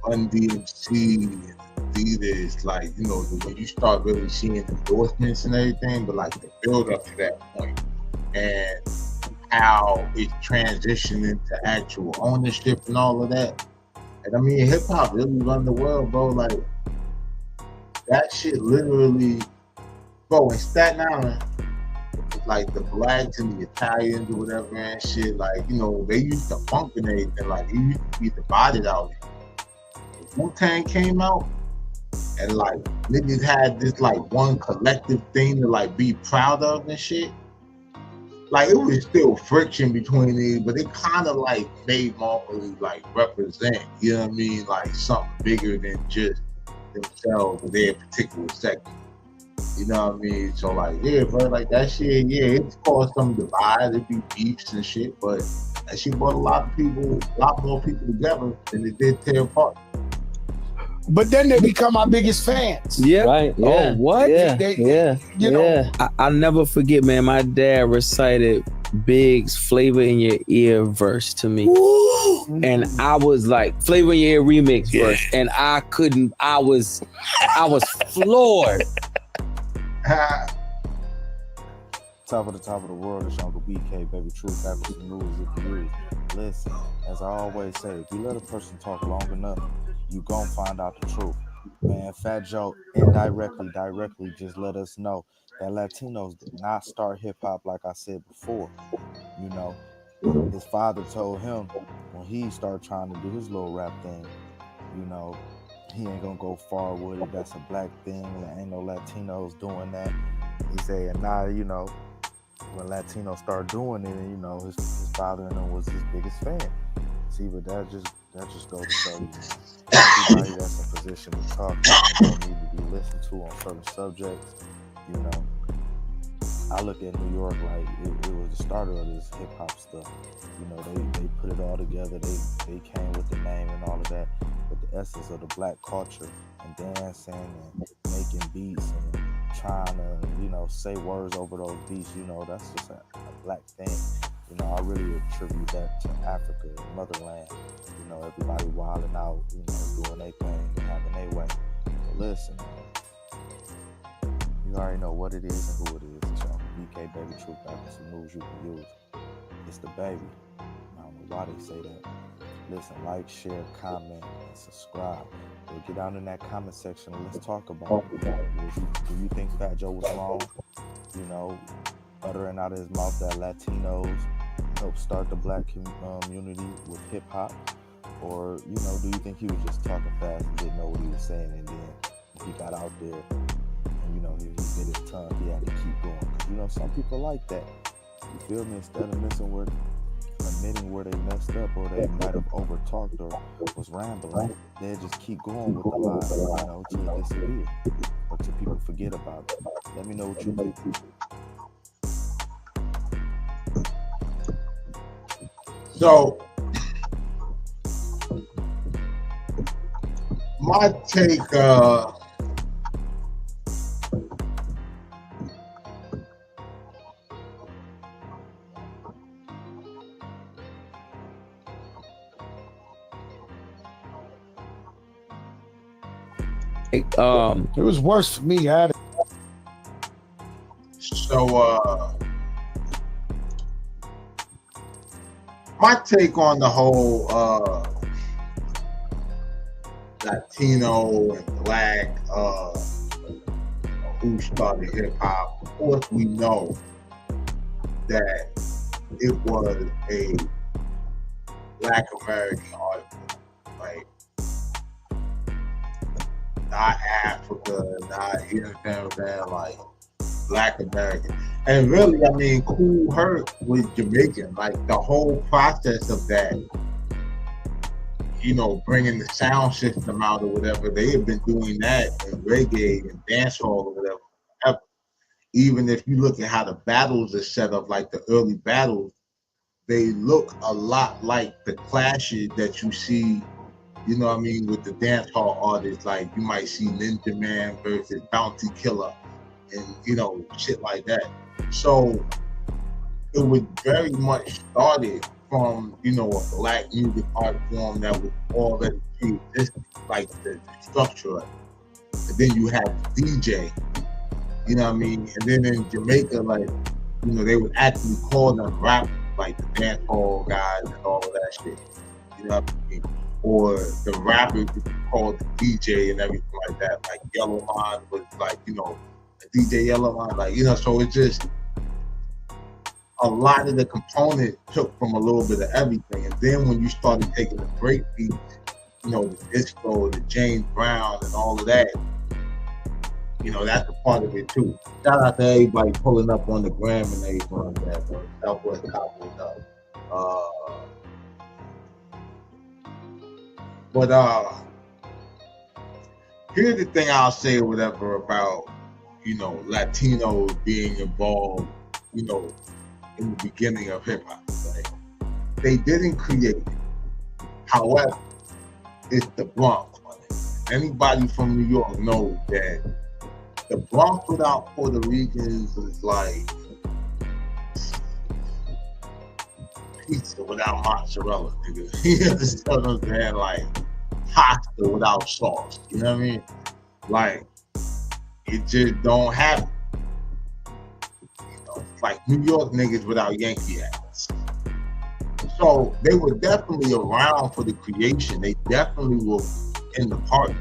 Run DMC and Adidas, like when you start really seeing endorsements and everything, but like the build up to that point and how it transitioned into actual ownership and all of that. And I mean, hip hop really run the world, bro. Like that shit literally, bro. In Staten Island, like the blacks and the Italians or whatever and shit, like they used to funk and everything. Like it used to be divided out. Wu-Tang came out, and like niggas had this like one collective thing to like be proud of and shit. Like it was still friction between these, but it kind of like made Marvel like represent, you know what I mean, like something bigger than just themselves or their particular sector. You know what I mean? So like, yeah, bro, like that shit, yeah, it's caused some divide, it be beefs and shit, but that shit brought a lot more people together than it did tear apart. But then they become our biggest fans. Yeah. Right. Yeah. Oh, what? Yeah. I'll never forget, man. My dad recited Big's "Flavor in Your Ear" verse to me, and I was like, "Flavor in Your Ear" remix verse, and I couldn't. I was floored. Top of the world, it's Uncle BK, baby. Truth, back with some news if you use. Listen, as I always say, if you let a person talk long enough, you gon' find out the truth. Man, Fat Joe directly just let us know that Latinos did not start hip hop like I said before. His father told him when he started trying to do his little rap thing, he ain't gonna go far with it. That's a black thing. There ain't no Latinos doing that. He said, and now, when Latinos start doing it, and his father and him was his biggest fan. See, but that just goes to show you, everybody that's in position to talk don't need to be listened to on certain subjects. I look at New York like it was the starter of this hip hop stuff. They put it all together. They came with the name and all of that, but the essence of the black culture and dancing and making beats and trying to say words over those beats. That's just a black thing. I really attribute that to Africa, motherland. Everybody wilding out, doing their thing and having their way. But listen, man, you already know what it is and who it is. It's your BK, baby. Truth, back with some news you can use. It's the baby. I don't know why they say that. Listen, like, share, comment, and subscribe. We'll get down in that comment section and let's talk about it. Do you think Fat Joe was wrong? Uttering out of his mouth that Latinos helped start the black community with hip hop? Or, do you think he was just talking fast and didn't know what he was saying? And then he got out there and, he bit his tongue. He had to keep going. 'Cause, you know, some people like that. You feel me? Instead of admitting where they messed up or they might have overtalked or was rambling, they just keep going with the lie, you know, till it disappears or till people forget about it. Let me know what you think. So my take, it was worse for me. I had it. So my take on the whole Latino and black who started hip hop. Of course, we know that it was a Black American artist, right? Not Africa, not, you know what I'm saying, like Black American. And really, I mean, Kool Herc was Jamaican. Like the whole process of that, you know, bringing the sound system out or whatever, they have been doing that in reggae and dancehall or whatever. Forever. Even if you look at how the battles are set up, like the early battles, they look a lot like the clashes that you see, you know what I mean, with the dancehall artists. Like you might see Ninja Man versus Bounty Killer and, you know, shit like that. So it was very much started from, you know, a black music art form that was already pre-existing, like the structure. And then you had the DJ, you know what I mean? And then in Jamaica, like, you know, they would actually call them rappers, like the dancehall guys and all of that shit, you know what I mean? Or the rappers would be called the DJ and everything like that. Like Yellow Line was like, you know, the DJ Yellow Line, like, you know, so it's just a lot of the components took from a little bit of everything. And then when you started taking the break beats, you know, the disco, the James Brown and all of that, you know, that's a part of it too. Shout out to everybody pulling up on the gram and everything like that, bro. Southwest Cop was up. But here's the thing I'll say or whatever about, you know, Latinos being involved, you know, in the beginning of hip hop, right? They didn't create it. However, it's the Bronx. Anybody from New York knows that the Bronx without Puerto Ricans is like pizza without mozzarella, nigga. You understand what I'm saying? Like pasta without sauce. You know what I mean? Like it just don't happen. You know, like New York niggas without Yankee ass. So they were definitely around for the creation. They definitely were in the party,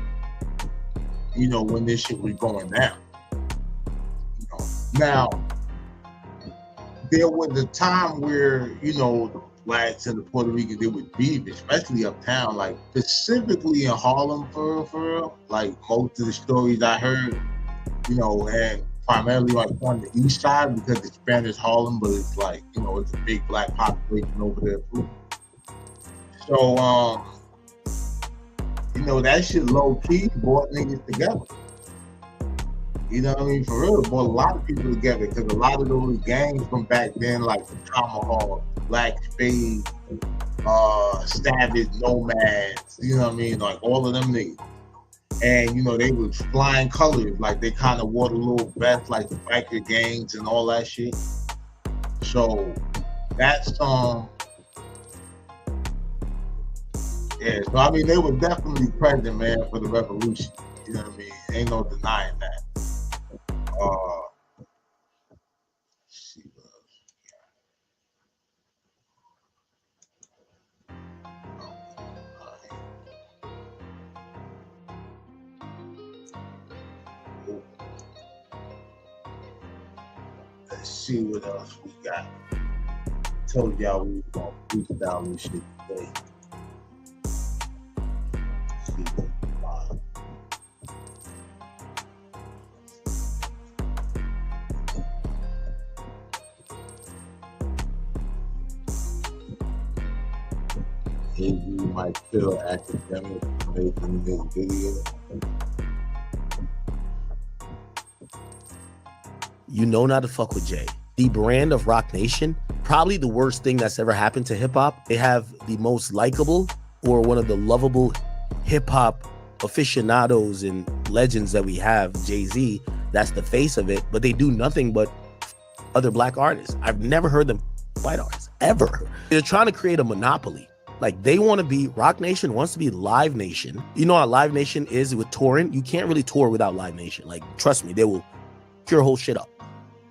you know, when this shit was going down. You know, now there was a time where, you know, the blacks and the Puerto Ricans, they would beef, especially uptown, like specifically in Harlem for real. Like most of the stories I heard, you know, and primarily like on the east side because it's Spanish Harlem, but it's like, you know, it's a big black population over there too. So you know, that shit low key brought niggas together. You know what I mean? For real, brought a lot of people together because a lot of those gangs from back then, like the Tomahawk, Black Spade, Savage, Nomads, you know what I mean? Like all of them niggas. And, you know, they was flying colors, like they kind of wore the little vest, like the biker gangs and all that shit. So that's, yeah, so I mean, they were definitely present, man, for the revolution. You know what I mean? Ain't no denying that. Let's see what else we got. Told y'all we were gonna freestyle this shit today. Jay-Z might kill academics for making this video. You know not to fuck with Jay. The brand of Rock Nation, probably the worst thing that's ever happened to hip hop. They have the most likable or one of the lovable hip hop aficionados and legends that we have, Jay-Z. That's the face of it, but they do nothing but other black artists. I've never heard them white artists, ever. They're trying to create a monopoly. Like, they want to be, Rock Nation wants to be Live Nation. You know how Live Nation is with touring? You can't really tour without Live Nation. Like, trust me, they will cure whole shit up.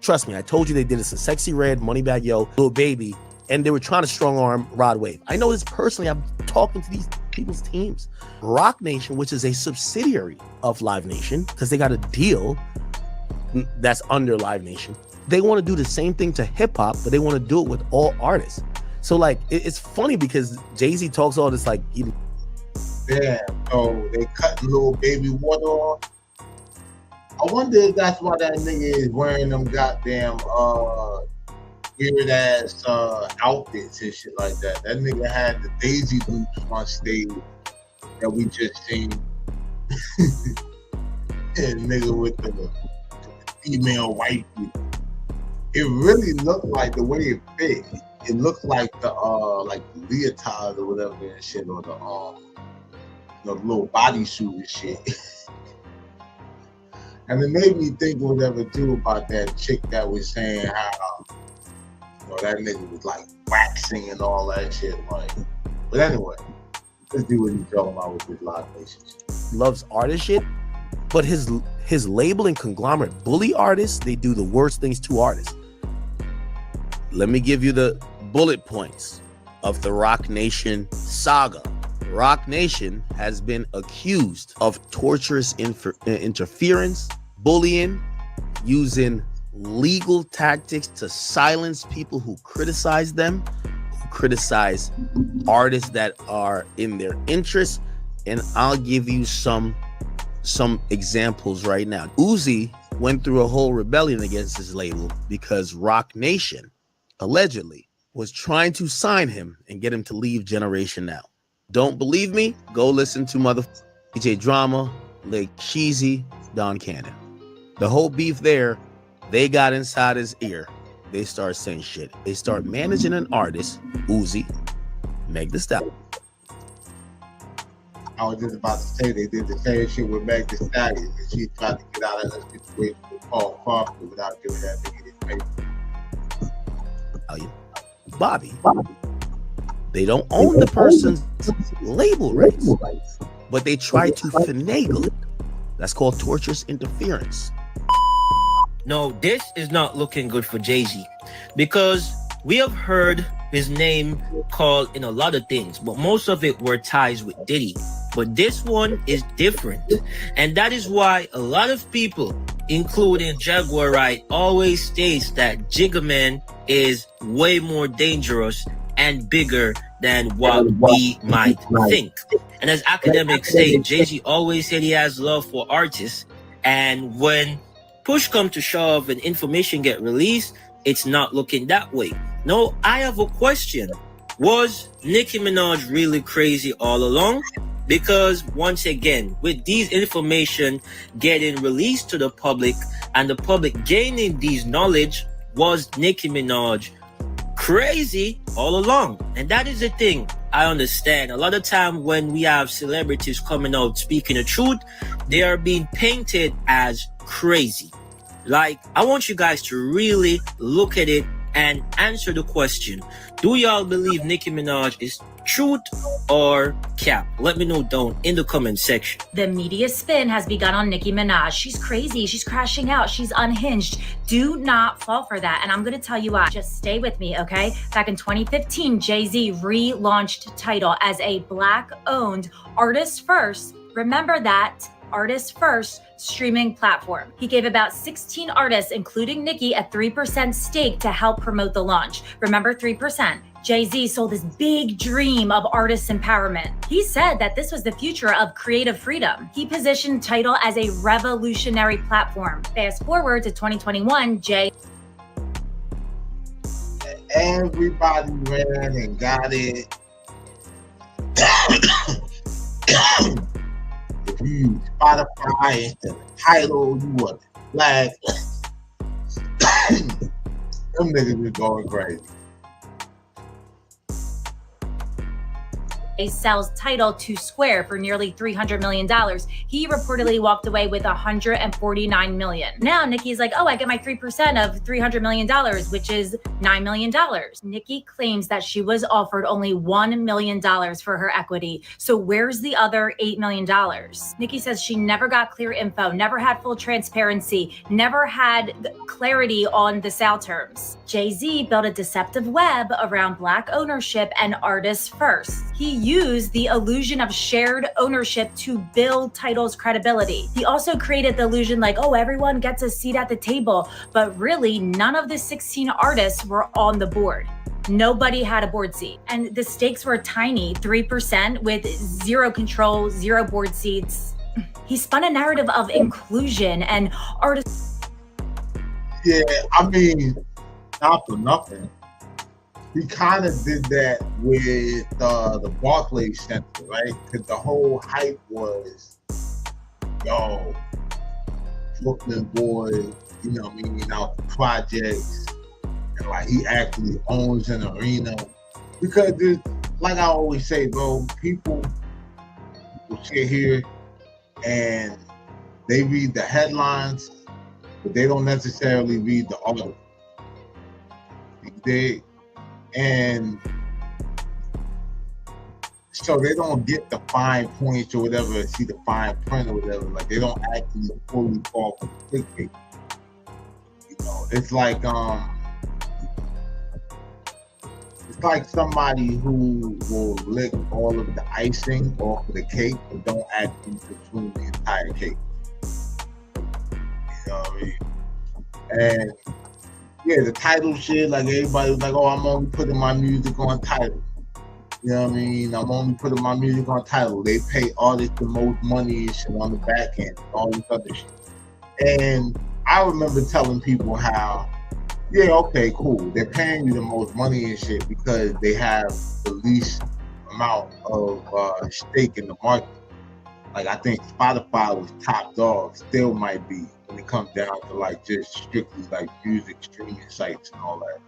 Trust me, I told you they did this to Sexy Red, Moneybagg Yo, Lil Baby, and they were trying to strong arm Rod Wave. I know this personally. I'm talking to these people's teams. Rock Nation, which is a subsidiary of Live Nation, because they got a deal that's under Live Nation. They want to do the same thing to hip hop, but they want to do it with all artists. So like, it's funny because Jay-Z talks all this like, damn, so they cutting Lil Baby water off. I wonder if that's why that nigga is wearing them goddamn weird ass outfits and shit like that. That nigga had the Daisy Dukes on stage that we just seen. And nigga with the female wife. It really looked like the way it fit. It looked like the leotard or whatever and shit, or the little bodysuit and shit. And it made me think whatever too about that chick that was saying how that nigga was like waxing and all that shit. Like, but anyway, let's do what he's talking about with his Live Nation shit. Loves artist shit, but his label and conglomerate bully artists, they do the worst things to artists. Let me give you the bullet points of the Rock Nation saga. Rock Nation has been accused of torturous interference, bullying, using legal tactics to silence people who criticize them, who criticize artists that are in their interest. And I'll give you some examples right now. Uzi went through a whole rebellion against his label because Rock Nation allegedly was trying to sign him and get him to leave Generation Now. Don't believe me? Go listen to DJ Drama, Lake Cheesy, Don Cannon. The whole beef there, they got inside his ear. They start saying shit. They start managing an artist, Uzi, Meg Thee Stallion. I was just about to say they did the same shit with Meg Thee Stallion, and she tried to get out of that situation with Paul Crawford without giving that nigga his paper. Bobby. They don't own the person's label rights, but they try to finagle it. That's called torturous interference. No, this is not looking good for Jay-Z, because we have heard his name called in a lot of things, but most of it were ties with Diddy. But this one is different. And that is why a lot of people, including Jaguar Wright, always states that Jigga Man is way more dangerous and bigger than what we might think. And as academics say, Jay-Z always said he has love for artists. And when push comes to shove and information get released, it's not looking that way. No, I have a question. Was Nicki Minaj really crazy all along? Because once again, with these information getting released to the public and the public gaining these knowledge, was Nicki Minaj crazy all along? And that is the thing I understand. A lot of time when we have celebrities coming out speaking the truth, they are being painted as crazy. Like, I want you guys to really look at it and answer the question. Do y'all believe Nicki Minaj is truth or cap? Let me know down in the comment section. The media spin has begun on Nicki Minaj. She's crazy. She's crashing out. She's unhinged. Do not fall for that. And I'm going to tell you why. Just stay with me, okay? Back in 2015, Jay-Z relaunched Tidal as a Black-owned artist first. Remember that. Artist first streaming platform. He gave about 16 artists, including Nicki, a 3% stake to help promote the launch. Remember 3%. Jay-Z sold this big dream of artist empowerment. He said that this was the future of creative freedom. He positioned Tidal as a revolutionary platform. Fast forward to 2021, Everybody ran and got it. use Spotify instead of Tidal, you want Flag. Them niggas is going crazy. Sells Tidal to Square for nearly $300 million. He reportedly walked away with $149 million. Now Nicki's like, oh, I get my 3% of $300 million, which is $9 million. Nicki claims that she was offered only $1 million for her equity. So where's the other $8 million? Nicki says she never got clear info, never had full transparency, never had clarity on the sale terms. Jay-Z built a deceptive web around Black ownership and artists first. He used the illusion of shared ownership to build Tidal's credibility. He also created the illusion like, oh, everyone gets a seat at the table, but really none of the 16 artists were on the board. Nobody had a board seat. And the stakes were tiny, 3% with zero control, zero board seats. He spun a narrative of inclusion and artists. Yeah, I mean, not for nothing. He kind of did that with the Barclays Center, right? Because the whole hype was, yo, Brooklyn boy, you know what I mean, out the projects, and like he actually owns an arena. Because there's, like I always say, bro, people will sit here and they read the headlines, but they don't necessarily read the article. And so they don't get the fine points or whatever, see the fine print or whatever. Like they don't actually fully fall for the clickbait. You know, it's like somebody who will lick all of the icing off of the cake but don't actually consume the entire cake. You know what I mean? And yeah, the Tidal shit, like everybody was like, oh, I'm only putting my music on Tidal. You know what I mean? I'm only putting my music on Tidal. They pay artists the most money and shit on the back end, all this other shit. And I remember telling people how, yeah, okay, cool. They're paying you the most money and shit because they have the least amount of stake in the market. Like I think Spotify was top dog, still might be when it comes down to like just strictly like music streaming sites and all that,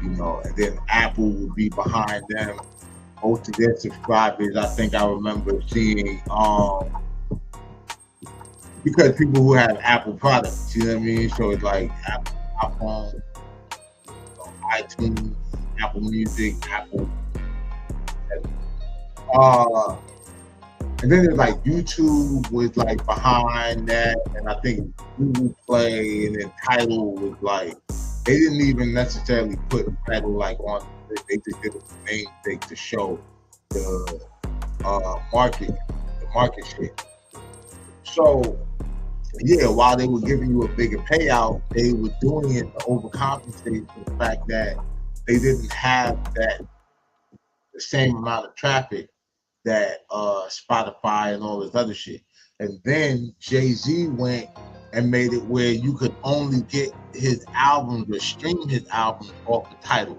you know. And then Apple would be behind them. Most of their subscribers, I think I remember seeing, because people who have Apple products, you know what I mean. So it's like Apple iPhone, iTunes, Apple Music, Apple. And then there's like YouTube was like behind that, and I think Google Play, and then Tidal was like, they didn't even necessarily put Tidal like on, they just did a main thing to show the market shit. So yeah, while they were giving you a bigger payout, they were doing it to overcompensate for the fact that they didn't have the same amount of traffic that Spotify and all this other shit. And then Jay-Z went and made it where you could only get his albums or stream his albums off the Tidal.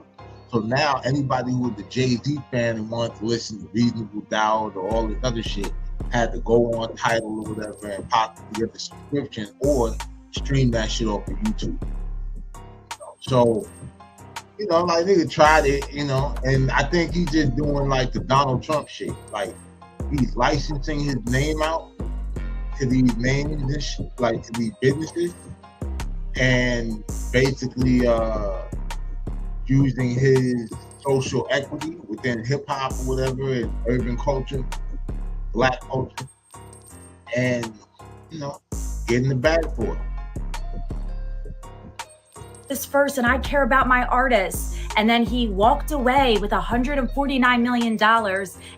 So now anybody who was a Jay-Z fan and wanted to listen to Reasonable Doubt or all this other shit had to go on Tidal or whatever and possibly get the subscription or stream that shit off of YouTube. So, you know, like nigga tried it, you know, and I think he's just doing like the Donald Trump shit. Like he's licensing his name out to these names and shit, like to these businesses, and basically using his social equity within hip hop or whatever and urban culture, Black culture, and you know, getting the bag for it. This first, and I care about my artists. And then he walked away with $149 million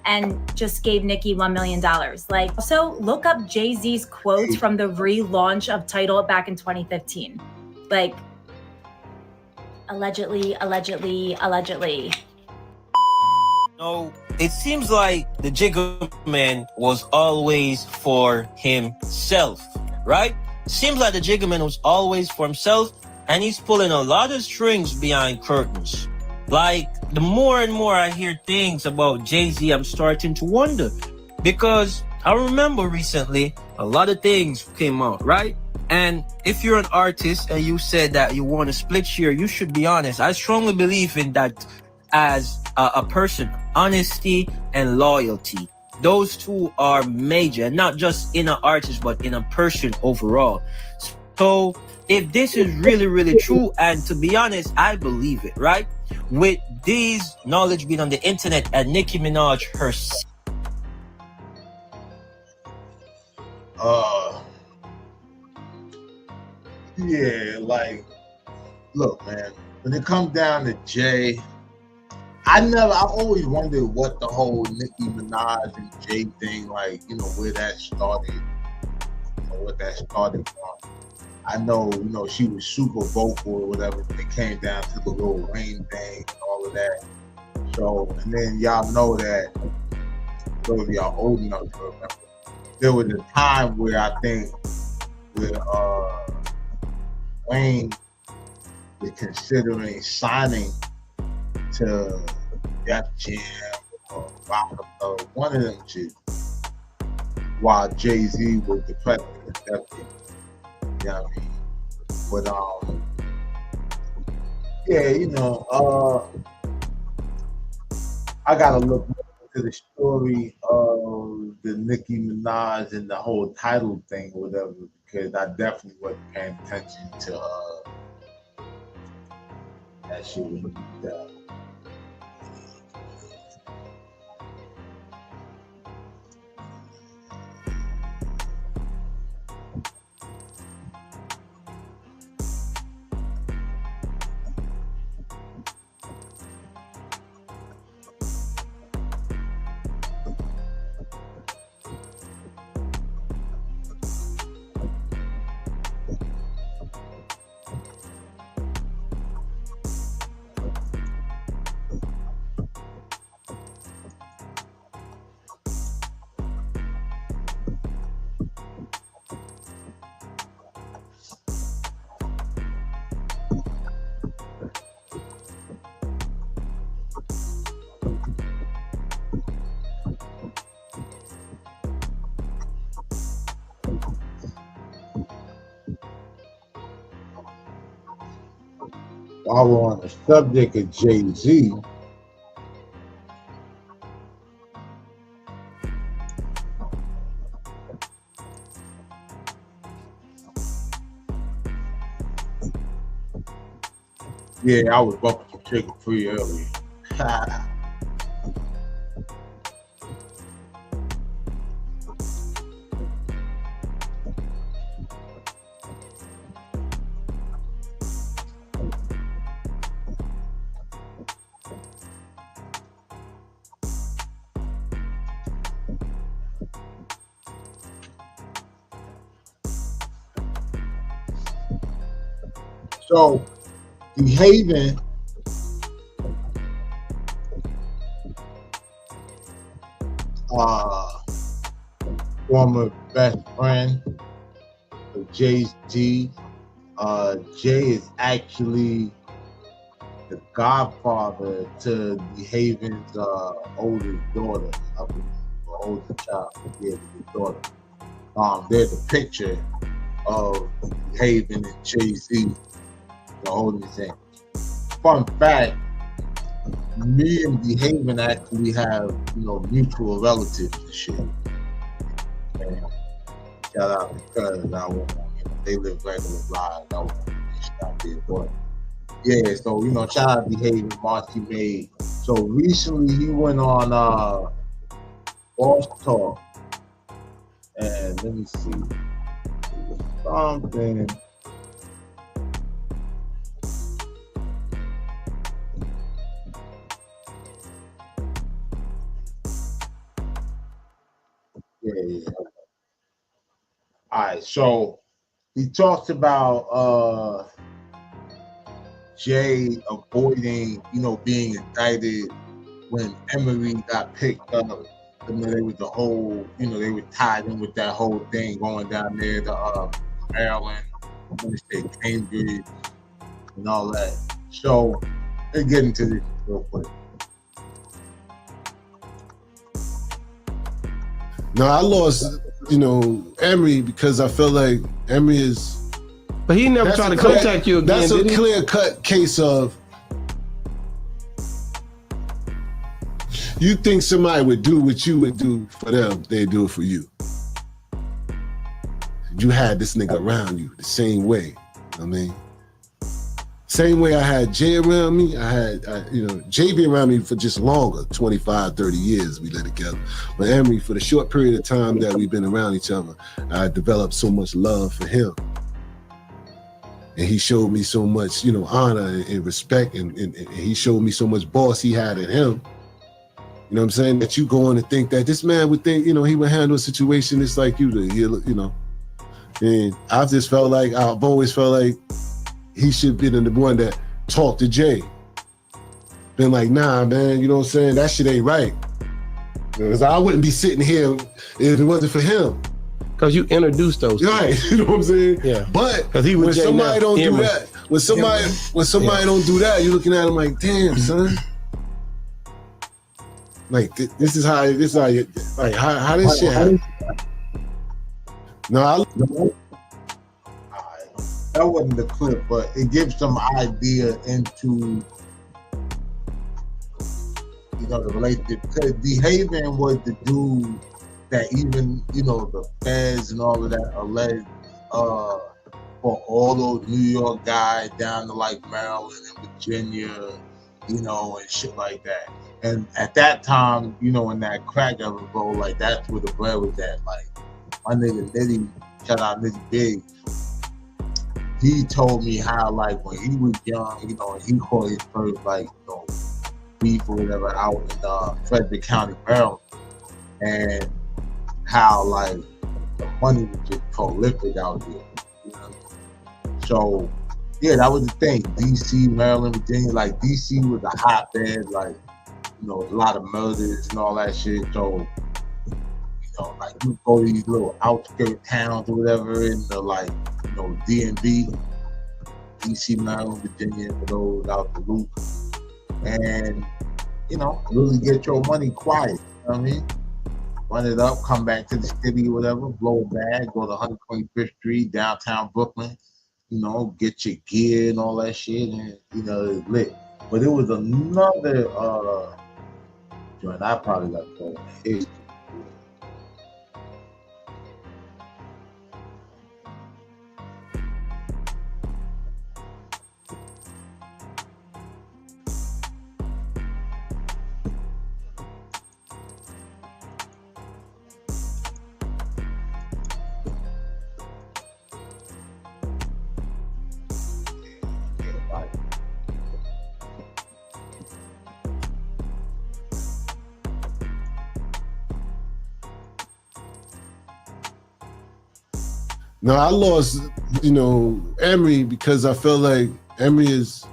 and just gave Nicki $1 million. Like, so look up Jay-Z's quotes from the relaunch of Tidal back in 2015. Like, allegedly. No, it seems like the Jigga Man was always for himself, right? Seems like the Jigga Man was always for himself, and he's pulling a lot of strings behind curtains. Like, the more and more I hear things about Jay-Z, I'm starting to wonder. Because I remember recently a lot of things came out, right? And if you're an artist and you said that you want a split share, you should be honest. I strongly believe in that as a person, honesty and loyalty. Those two are major, not just in an artist, but in a person overall. So if this is really, really true, and to be honest, I believe it, right? With these knowledge being on the internet and Nicki Minaj herself. Yeah, like, look, man, when it comes down to Jay, I always wondered what the whole Nicki Minaj and Jay thing, like, you know, where that started, or what that started from. I know, you know, she was super vocal or whatever when it came down to the Lil Wayne thing and all of that. So, and then y'all know that, those of y'all old enough to remember, there was a time where I think where Wayne was considering signing to Def Jam or Rockefeller, one of them two, while Jay-Z was the president of Def Jam. You know what I mean? But yeah, you know, I gotta look into the story of the Nicki Minaj and the whole title thing or whatever, because I definitely wasn't paying attention to that shit when it was while we're on the subject of Jay-Z, yeah, I was bumping some chicken free earlier. So, behaving former best friend of Jay-Z. Jay is actually the godfather to Behaven's oldest daughter, I believe, or oldest child, yeah, his daughter. There's a picture of Behaven and Jay-Z holding his hand. Fun fact, me and Behaven actually have, you know, mutual relatives and shit. And shout out because they live regular lives. I won't stop there, but yeah. So you know, shout out Behaven, Marcy Maid. So recently he went on Boss Talk, and let me see something. Yeah. All right, so he talks about Jay avoiding, you know, being indicted when Emery got picked up. And then there was the whole, you know, they were tied in with that whole thing going down there to Maryland, I'm gonna say Cambridge, and all that. So let's get into this real quick. No, I lost, Emery because I felt like Emery is. But he never tried to contact you again. That's did a he? clear-cut case of you think somebody would do what you would do for them, they do it for you. You had this nigga around you the same way. I mean, same way I had Jay around me. I had, Jay been around me for just longer, 25, 30 years we lived together. But Emery, for the short period of time that we've been around each other, I developed so much love for him. And he showed me so much, honor and respect, and he showed me so much boss he had in him. You know what I'm saying? That you go on and think that this man would think, he would handle a situation just like you do, And I've just felt like, I've always felt like he should be the one that talked to Jay. Been like, nah, man, you know what I'm saying? That shit ain't right. Because I wouldn't be sitting here if it wasn't for him. Because you introduced those. Right, you know what I'm saying? Yeah. But he was when somebody don't do that, when somebody don't do that, you're looking at him like, damn, son. Like this is how you, like how this shit happen. No, that wasn't the clip, but it gives some idea into the relationship. Because DeHaven was the dude that even the feds and all of that alleged for all those New York guys down to like Maryland and Virginia, and shit like that. And at that time, in that crack of it, bro, like that's where the bread was at. Like my nigga Nitty, shout out Nitty Big, he told me how like when he was young, he caught his first like beef or whatever out in Frederick County, Maryland, and how like the money was just prolific out there. So yeah, that was the thing. DC, Maryland, Virginia, like DC was a hotbed, like a lot of murders and all that shit. So like you go to these little outskirt towns or whatever in the like DMV, DC, Maryland, Virginia, for those out the loop, and really get your money quiet. You know what I mean? Run it up, come back to the city or whatever, blow a bag, go to 125th Street, downtown Brooklyn, get your gear and all that shit, and it's lit. But it was another joint I probably got to history. No, I lost, Emery because I felt like Emery is.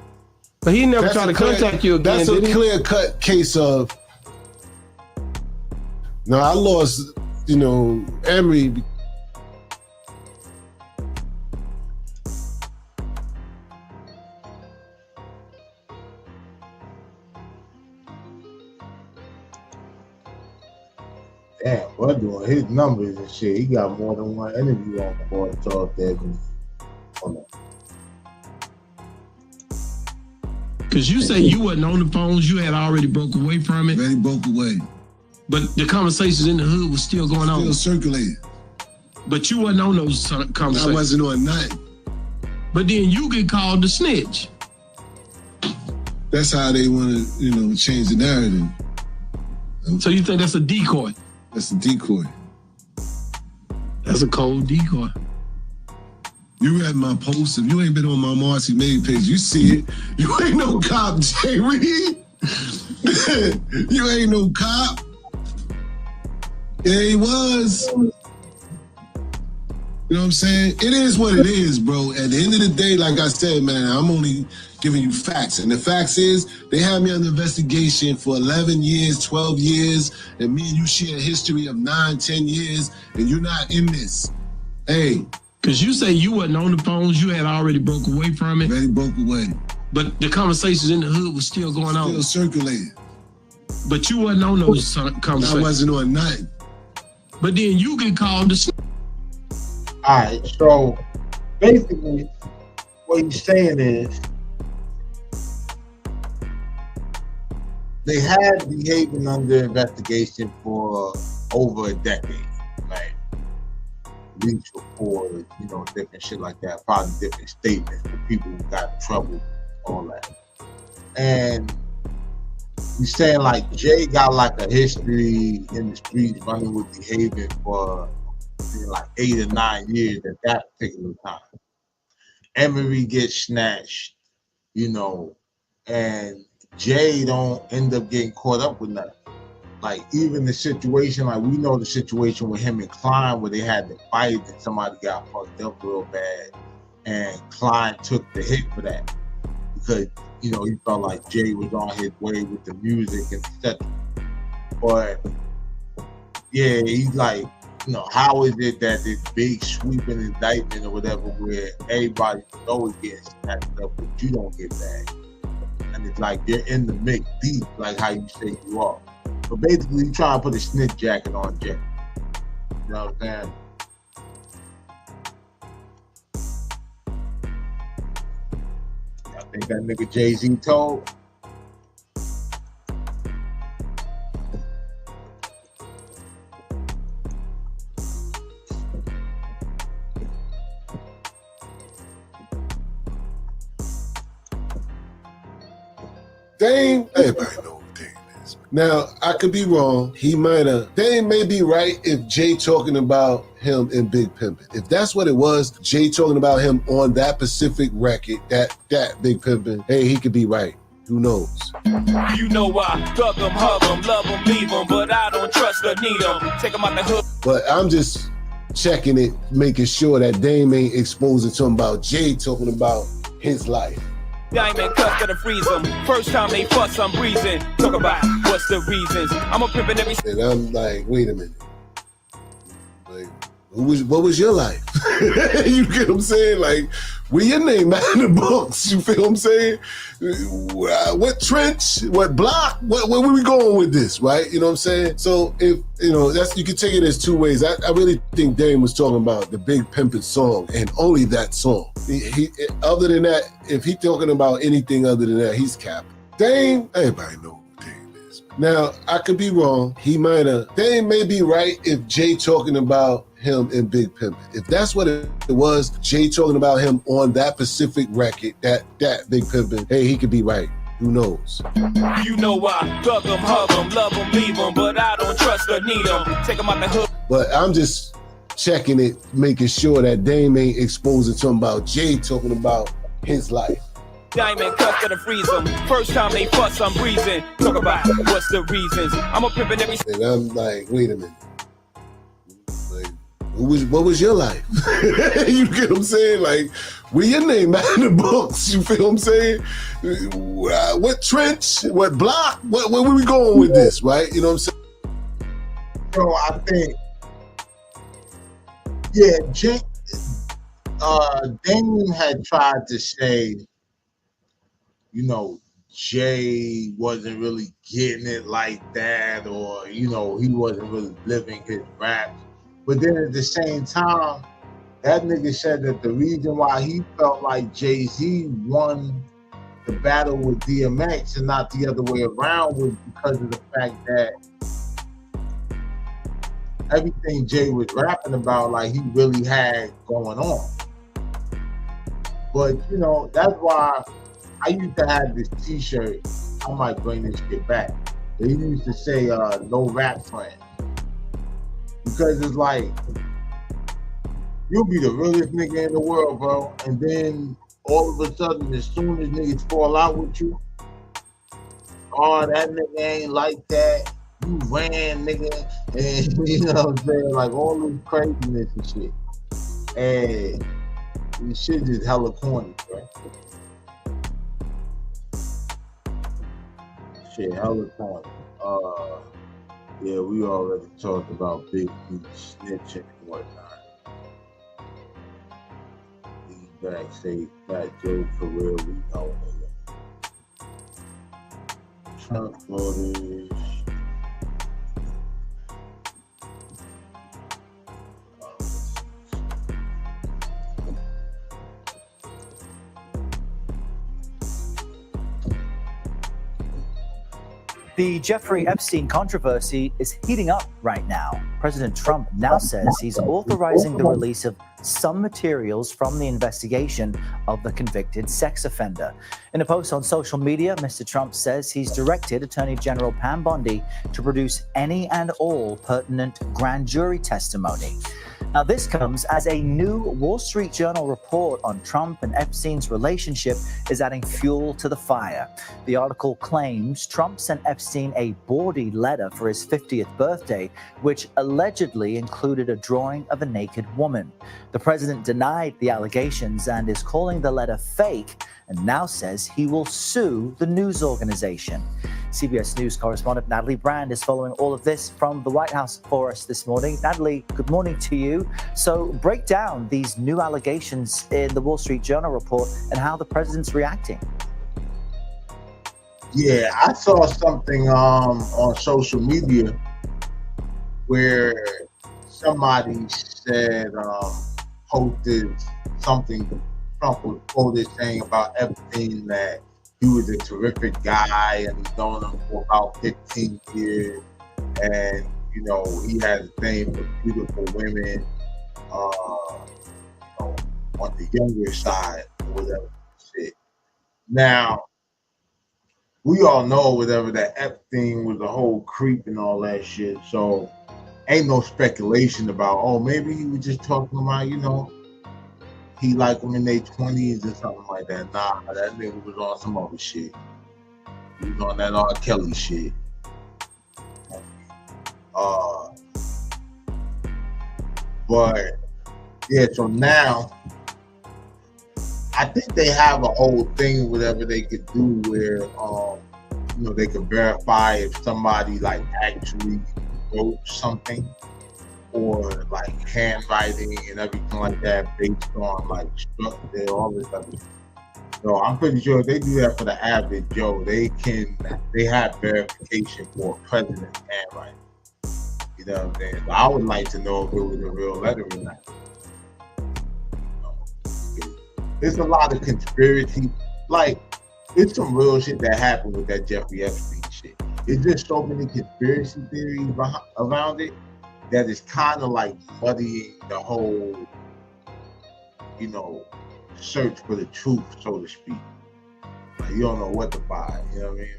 But he never tried to contact you again. That's a clear-cut case of. No, I lost, Emery. Damn, boy, doing his numbers and shit. He got more than one interview on the board talk there. Because you say you wasn't on the phones, you had already broke away from it. Already broke away. But the conversations in the hood was still going on. Still circulating. But you wasn't on those conversations. I wasn't on nothing. But then you get called to snitch. That's how they want to, change the narrative. So you think that's a decoy? That's a decoy. That's a cold decoy. You read my post. If you ain't been on my Marcy May page, you see it. You ain't no cop, Jay Reed. You ain't no cop. Yeah, he was. You know what I'm saying? It is what it is, bro. At the end of the day, like I said, man, I'm only giving you facts. And the facts is, they had me under investigation for 11 years, 12 years, and me and you share a history of 9, 10 years, and you're not in this. Hey. Because you say you wasn't on the phones, you had already broke away from it. Already broke away. But the conversations in the hood was still going on. Still circulating. But you wasn't on those conversations. I wasn't on nothing. but then you get called the snitch. All right, so basically, what he's saying is they had behaving under investigation for over a decade, right? Leaks reports, you know, different shit like that, probably different statements for people who got in trouble, all that. And he's saying like Jay got like a history in the streets running with behaving for like 8 or 9 years at that particular time. Emery gets snatched, you know, and Jay don't end up getting caught up with nothing. Like even the situation, like we know the situation with him and Klein where they had to fight and somebody got fucked up real bad, and Klein took the hit for that because, you know, he felt like Jay was on his way with the music and etc. But yeah, he's like, you know, how is it that this big sweeping indictment or whatever where everybody always gets snatched up but you don't get back? And it's like you're in the mix deep, like how you say you are. So basically, you trying to put a snitch jacket on Jay. You know what I'm saying? I think that nigga Jay-Z told. Dame, everybody know who Dame is. Now, I could be wrong. He might have. Dame may be right if Jay talking about him in Big Pimpin'. If that's what it was, Jay talking about him on that specific record, that Big Pimpin', hey, he could be right. Who knows? You know I thug them, hug them, love them, leave them, but I don't trust or need them. Take them out the hood. But I'm just checking it, making sure that Dame ain't exposing something about Jay talking about his life. Diamond cut to the freeze them. First time they fuss, I'm breezing. Talk about what's the reasons. I'm a pimpin' every. And I'm like, wait a minute. Like, what was your life? You get what I'm saying? Like, where your name out in the books? You feel what I'm saying? What trench? What block? Where we going with this? Right? You know what I'm saying? So if you know, that's, you can take it as two ways. I really think Dame was talking about the Big Pimpin' song and only that song. He other than that, if he's talking about anything other than that, he's capping. Dame, everybody know who Dame is. Now, I could be wrong. He might have. Dame may be right if Jay talking about him in Big Pimpin'. If that's what it was, Jay talking about him on that specific record, that Big Pimpin', hey, he could be right. Who knows? You know I thug them, hug them, love them, leave them, but I don't trust or need them. Take them out the hood. But I'm just checking it, making sure that Dame ain't exposing something about Jay talking about his life. Diamond cut to the freeze them. First time they fuss, I'm breezing. Talk about what's the reasons. I'm a pimpin' every. And I'm like, wait a minute. Like, what was your life? You get what I'm saying? Like, where your name out in the books? You feel what I'm saying? What trench? What block? Where we going with this? Right? You know what I'm saying? So I think, yeah, Dame had tried to say, you know, Jay wasn't really getting it like that, or, you know, he wasn't really living his rap. But then at the same time, that nigga said that the reason why he felt like Jay-Z won the battle with DMX and not the other way around was because of the fact that everything Jay was rapping about, like, he really had going on. But, you know, that's why I used to have this t-shirt. I might bring this shit back. They used to say, no rap friends. Because it's like, you'll be the realest nigga in the world, bro. And then all of a sudden, as soon as niggas fall out with you, oh, that nigga ain't like that. You ran, nigga. And you know what I'm saying? Like all this craziness and shit. And this shit is hella corny, bro. Shit, hella corny. Yeah, we already talked about Big B snitching and whatnot. These backstage Fat Joe for real, we know nigga. Trump voters. The Jeffrey Epstein controversy is heating up right now. President Trump now says he's authorizing the release of some materials from the investigation of the convicted sex offender. In a post on social media, Mr. Trump says he's directed Attorney General Pam Bondi to produce any and all pertinent grand jury testimony. Now, this comes as a new Wall Street Journal report on Trump and Epstein's relationship is adding fuel to the fire. The article claims Trump sent Epstein a bawdy letter for his 50th birthday, which allegedly included a drawing of a naked woman. The president denied the allegations and is calling the letter fake, and now says he will sue the news organization. CBS News correspondent Natalie Brand is following all of this from the White House for us this morning. Natalie, good morning to you. So break down these new allegations in the Wall Street Journal report and how the president's reacting. Yeah, I saw something on social media where somebody said, posted something Trump was quoted saying about Epstein that he was a terrific guy and he's known him for about 15 years. And, you know, he has a thing for beautiful women on the younger side or whatever shit. Now, we all know whatever that Epstein was a whole creep and all that shit. So ain't no speculation about, oh, maybe he was just talking about, you know, he liked them in their 20s or something like that. Nah, that nigga was on some other shit. He was on that R. Kelly shit. But yeah, so now I think they have a whole thing, whatever they could do where you know, they could verify if somebody like actually wrote something or like handwriting and everything like that based on like structure, all this other stuff. So I'm pretty sure if they do that for the average Joe, they have verification for a president's handwriting. You know what I'm saying? So I would like to know if it was a real letter or not. There's a lot of conspiracy, like it's some real shit that happened with that Jeffrey Epstein shit. It's just so many conspiracy theories around it that is kind of like muddying the whole, you know, search for the truth, so to speak. Like, you don't know what to buy, you know what I mean?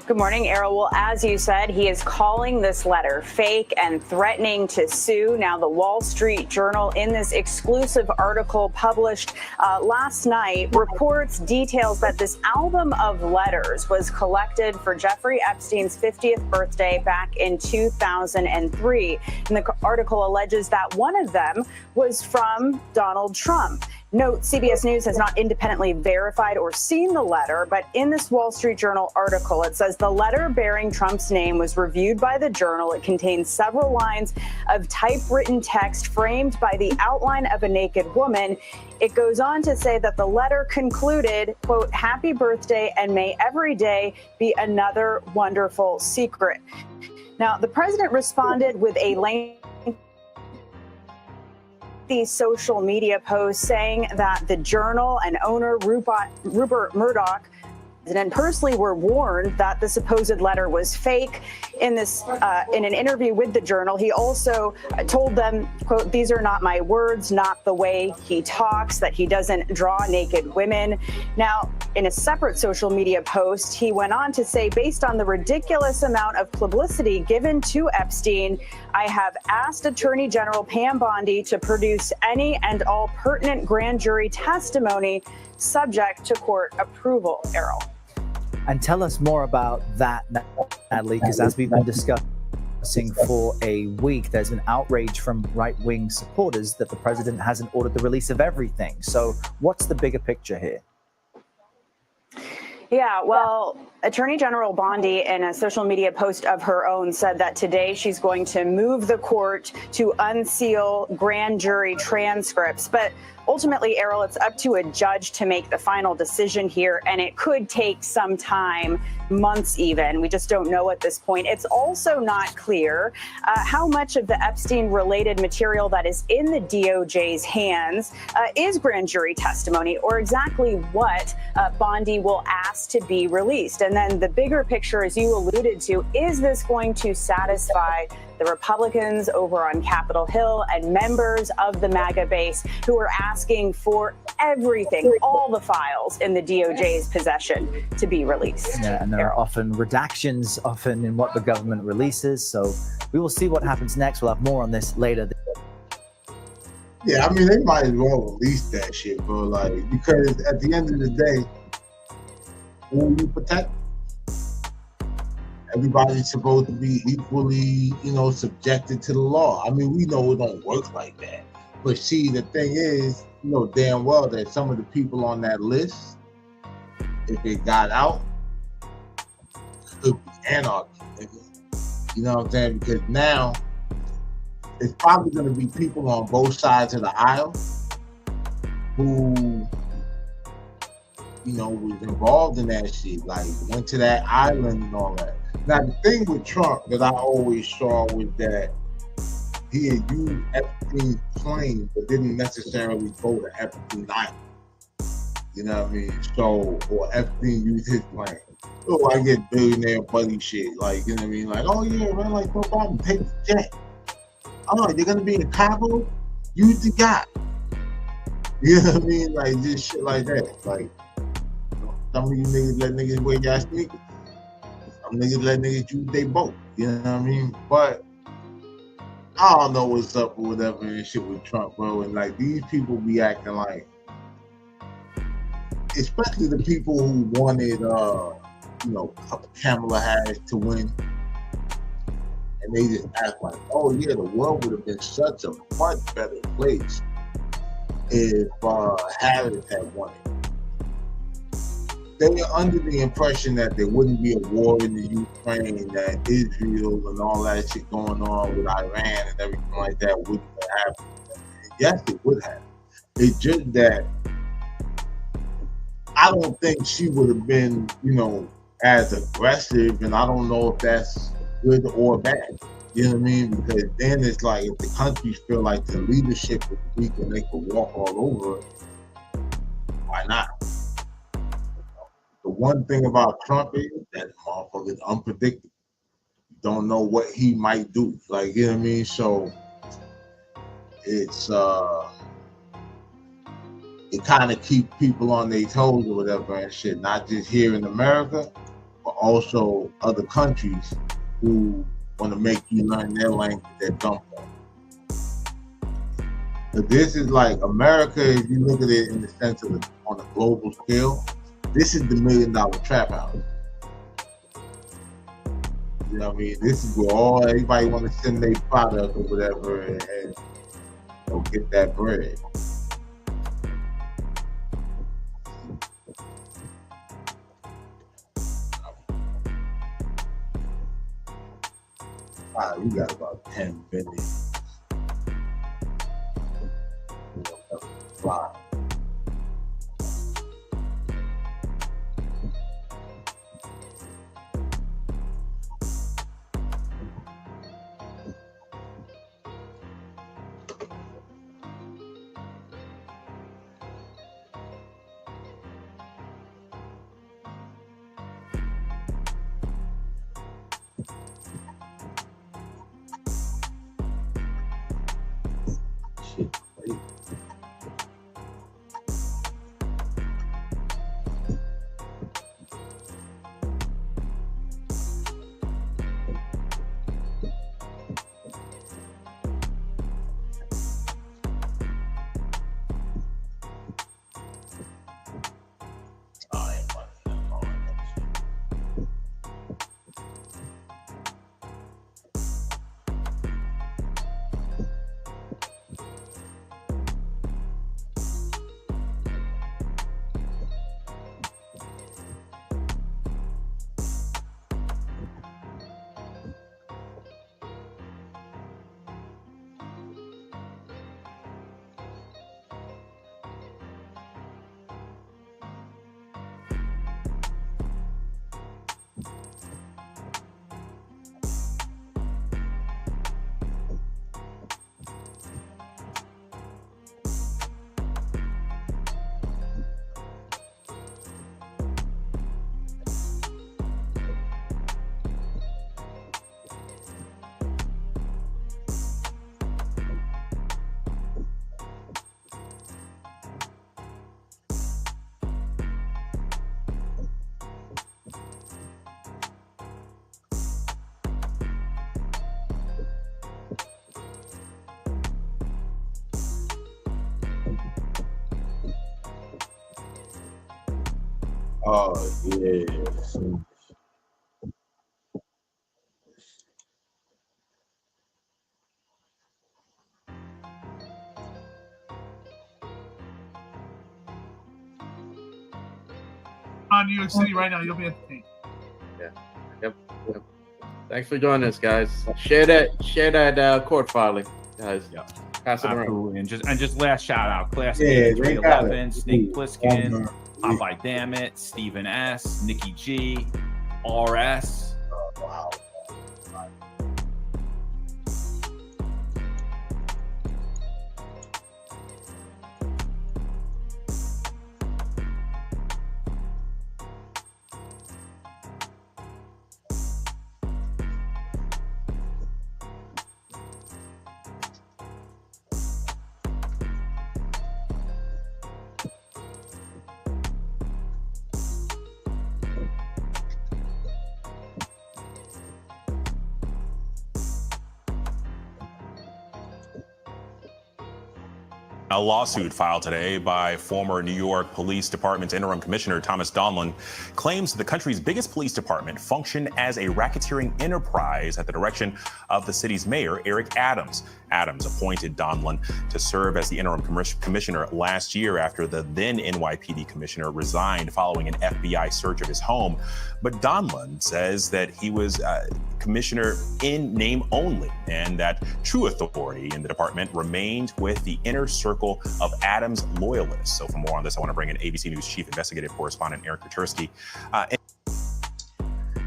Good morning, Errol. Well, as you said, he is calling this letter fake and threatening to sue. Now, the Wall Street Journal, in this exclusive article published last night, reports details that this album of letters was collected for Jeffrey Epstein's 50th birthday back in 2003. And the article alleges that one of them was from Donald Trump. Note, CBS News has not independently verified or seen the letter, but in this Wall Street Journal article, it says the letter bearing Trump's name was reviewed by the Journal. It contains several lines of typewritten text framed by the outline of a naked woman. It goes on to say that the letter concluded, quote, "Happy birthday and may every day be another wonderful secret." Now, the president responded with a lengthy social media post saying that the Journal and owner Rupert Murdoch and personally were warned that the supposed letter was fake. In an interview with the Journal, he also told them, quote, "These are not my words, not the way he talks, that he doesn't draw naked women." Now, in a separate social media post, he went on to say, "Based on the ridiculous amount of publicity given to Epstein, I have asked Attorney General Pam Bondi to produce any and all pertinent grand jury testimony subject to court approval." Errol. And tell us more about that, Natalie, because as we've been discussing for a week, there's been outrage from right-wing supporters that the president hasn't ordered the release of everything. So what's the bigger picture here? Yeah, well, Attorney General Bondi, in a social media post of her own, said that today she's going to move the court to unseal grand jury transcripts. But ultimately, Errol, it's up to a judge to make the final decision here, and it could take some time, months even. We just don't know at this point. It's also not clear how much of the Epstein-related material that is in the DOJ's hands is grand jury testimony, or exactly what Bondi will ask to be released. And then the bigger picture, as you alluded to, is this going to satisfy the Republicans over on Capitol Hill and members of the MAGA base who are asking for everything, all the files in the DOJ's possession to be released? Yeah, and there are often redactions, often in what the government releases. So we will see what happens next. We'll have more on this later. Yeah, I mean, they might as well release that shit, bro. Like, because at the end of the day, who will you protect? Everybody's supposed to be equally, subjected to the law. I mean, we know it don't work like that. But see, the thing is, you know damn well that some of the people on that list, if they got out, could be anarchy. You know what I'm saying? Because now, it's probably going to be people on both sides of the aisle who, was involved in that shit, like went to that island and all that. Now, the thing with Trump that I always saw was that he had used Epstein's plane, but didn't necessarily go to Epstein Island. You know what I mean? So, or Epstein used his plane. So I get billionaire buddy shit, like, you know what I mean? Like, oh yeah, man, like, no problem, take the jet. Oh, you're gonna be in Cabo? Use the yacht. You know what I mean? Like, just shit like that. Like, some of you niggas let niggas wear y'all sneakers. Some niggas let niggas use their boat. You know what I mean? But I don't know what's up or whatever and shit with Trump, bro. And like, these people be acting like, especially the people who wanted, Kamala Harris to win. And they just act like, oh yeah, the world would have been such a much better place if Harris had won it. They are under the impression that there wouldn't be a war in the Ukraine, that Israel and all that shit going on with Iran and everything like that wouldn't have happened. And yes, it would have. It's just that I don't think she would have been, as aggressive, and I don't know if that's good or bad. You know what I mean? Because then it's like, if the countries feel like the leadership is weak and they could walk all over it, why not? The one thing about Trump is that motherfucker is unpredictable. You don't know what he might do. Like, you know what I mean? So it's it kind of keeps people on their toes or whatever and shit, not just here in America, but also other countries who want to make you learn their language at gunpoint. But this is like America, if you look at it in the sense of on a global scale, this is the $1 million trap house. You know what I mean? This is where everybody want to send their product or whatever and get that bread. We got about 10 billion. Fly. Oh, yeah. New York City right now. You'll be entertained. Yeah. Yep. Thanks for joining us, guys. Share that court filing, guys. Yep. Pass it around. Absolutely. And just last shout out, Class Yeah, 311, Snake Plissken, Popeye Dammit, Stephen S, Nikki G, RS. Wow. A lawsuit filed today by former New York Police Department Interim Commissioner Thomas Donlan claims the country's biggest police department functioned as a racketeering enterprise at the direction of the city's mayor, Eric Adams. Adams appointed Donlan to serve as the interim commissioner last year after the then NYPD commissioner resigned following an FBI search of his home. But Donlan says that he was commissioner in name only and that true authority in the department remained with the inner circle of Adams loyalists. So for more on this, I want to bring in ABC News chief investigative correspondent Eric Kutursky.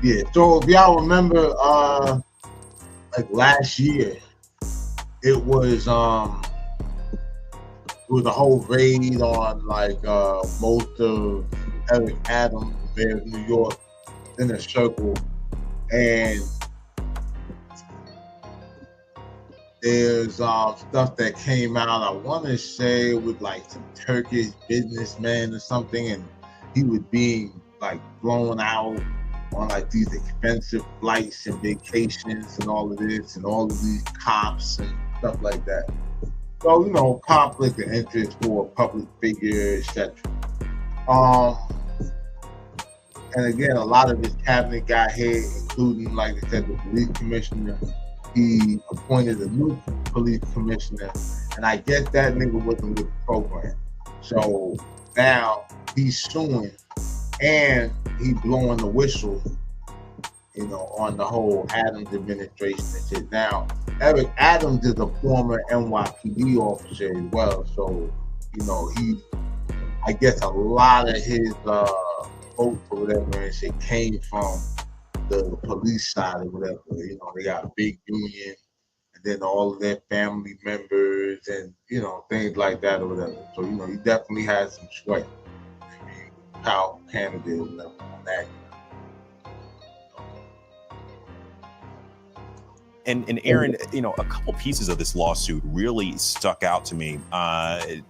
Yeah, so if y'all remember, like last year, it was a whole raid on like most of Eric Adams, the mayor of New York, inner circle, and there's stuff that came out. I want to say with like some Turkish businessman or something, and he was being like blown out on like these expensive flights and vacations and all of this and all of these cops and stuff like that. So, you know, conflict of interest for a public figure, etc. And again, a lot of his cabinet got hit, including, like I said, the police commissioner. He appointed a new police commissioner, and I guess that nigga wasn't with the program. So now he's suing, and he blowing the whistle, you know, on the whole Adams administration and shit. Now, Eric Adams is a former NYPD officer as well, so, you know, I guess a lot of his votes or whatever and shit came from the police side or whatever. You know, they got a big union, and then all of their family members and, you know, things like that or whatever. So, you know, he definitely has some sway. I mean, how candidate or whatever on that. And Aaron, you know, a couple pieces of this lawsuit really stuck out to me. It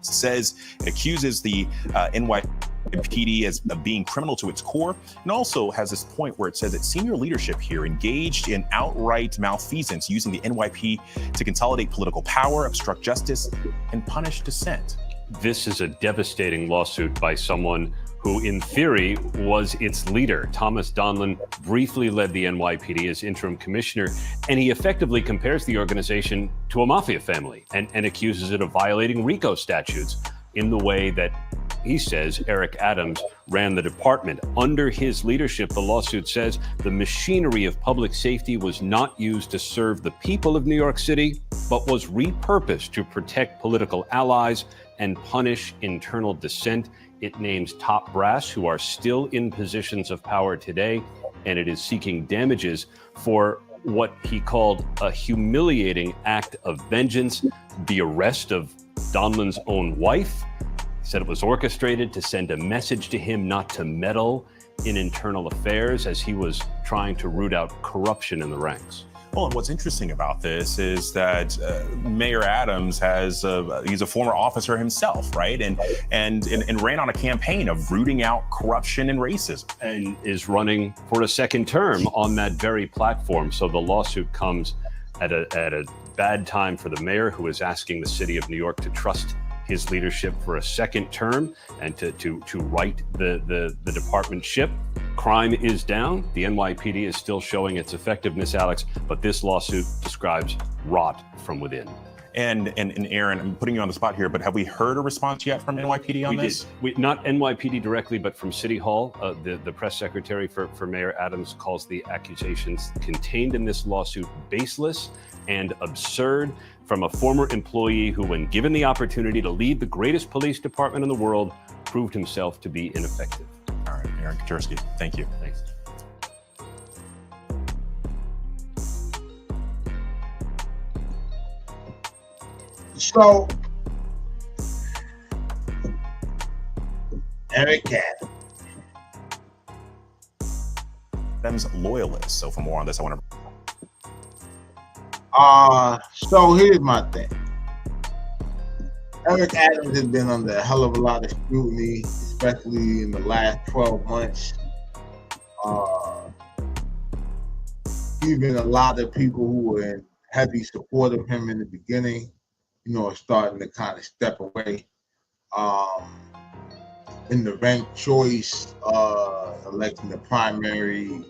accuses the NYPD as being criminal to its core, and also has this point where it says that senior leadership here engaged in outright malfeasance using the NYPD to consolidate political power, obstruct justice, and punish dissent. This is a devastating lawsuit by someone who, in theory, was its leader. Thomas Donlan briefly led the NYPD as interim commissioner, and he effectively compares the organization to a mafia family and accuses it of violating RICO statutes in the way that he says Eric Adams ran the department. Under his leadership, the lawsuit says the machinery of public safety was not used to serve the people of New York City, but was repurposed to protect political allies and punish internal dissent. It names top brass who are still in positions of power today, and it is seeking damages for what he called a humiliating act of vengeance, the arrest of Donlan's own wife. He said it was orchestrated to send a message to him not to meddle in internal affairs as he was trying to root out corruption in the ranks. Well, and what's interesting about this is that Mayor Adams he's a former officer himself, right? And ran on a campaign of rooting out corruption and racism. And is running for a second term on that very platform. So the lawsuit comes at a bad time for the mayor, who is asking the city of New York to trust his leadership for a second term and to right the department ship. Crime is down. The NYPD is still showing its effectiveness, Alex, but this lawsuit describes rot from within. And Aaron, I'm putting you on the spot here, but have we heard a response yet from NYPD on this? Not NYPD directly, but from City Hall. The press secretary for Mayor Adams calls the accusations contained in this lawsuit baseless and absurd from a former employee who, when given the opportunity to lead the greatest police department in the world, proved himself to be ineffective. All right, Aaron Kaczorski, thank you. Thanks. So, Eric Adams loyalist. So for more on this, I want to. So here's my thing. Eric Adams has been under a hell of a lot of scrutiny, especially in the last 12 months. Even a lot of people who were in heavy support of him in the beginning, are starting to kind of step away. In the ranked choice election, the primary,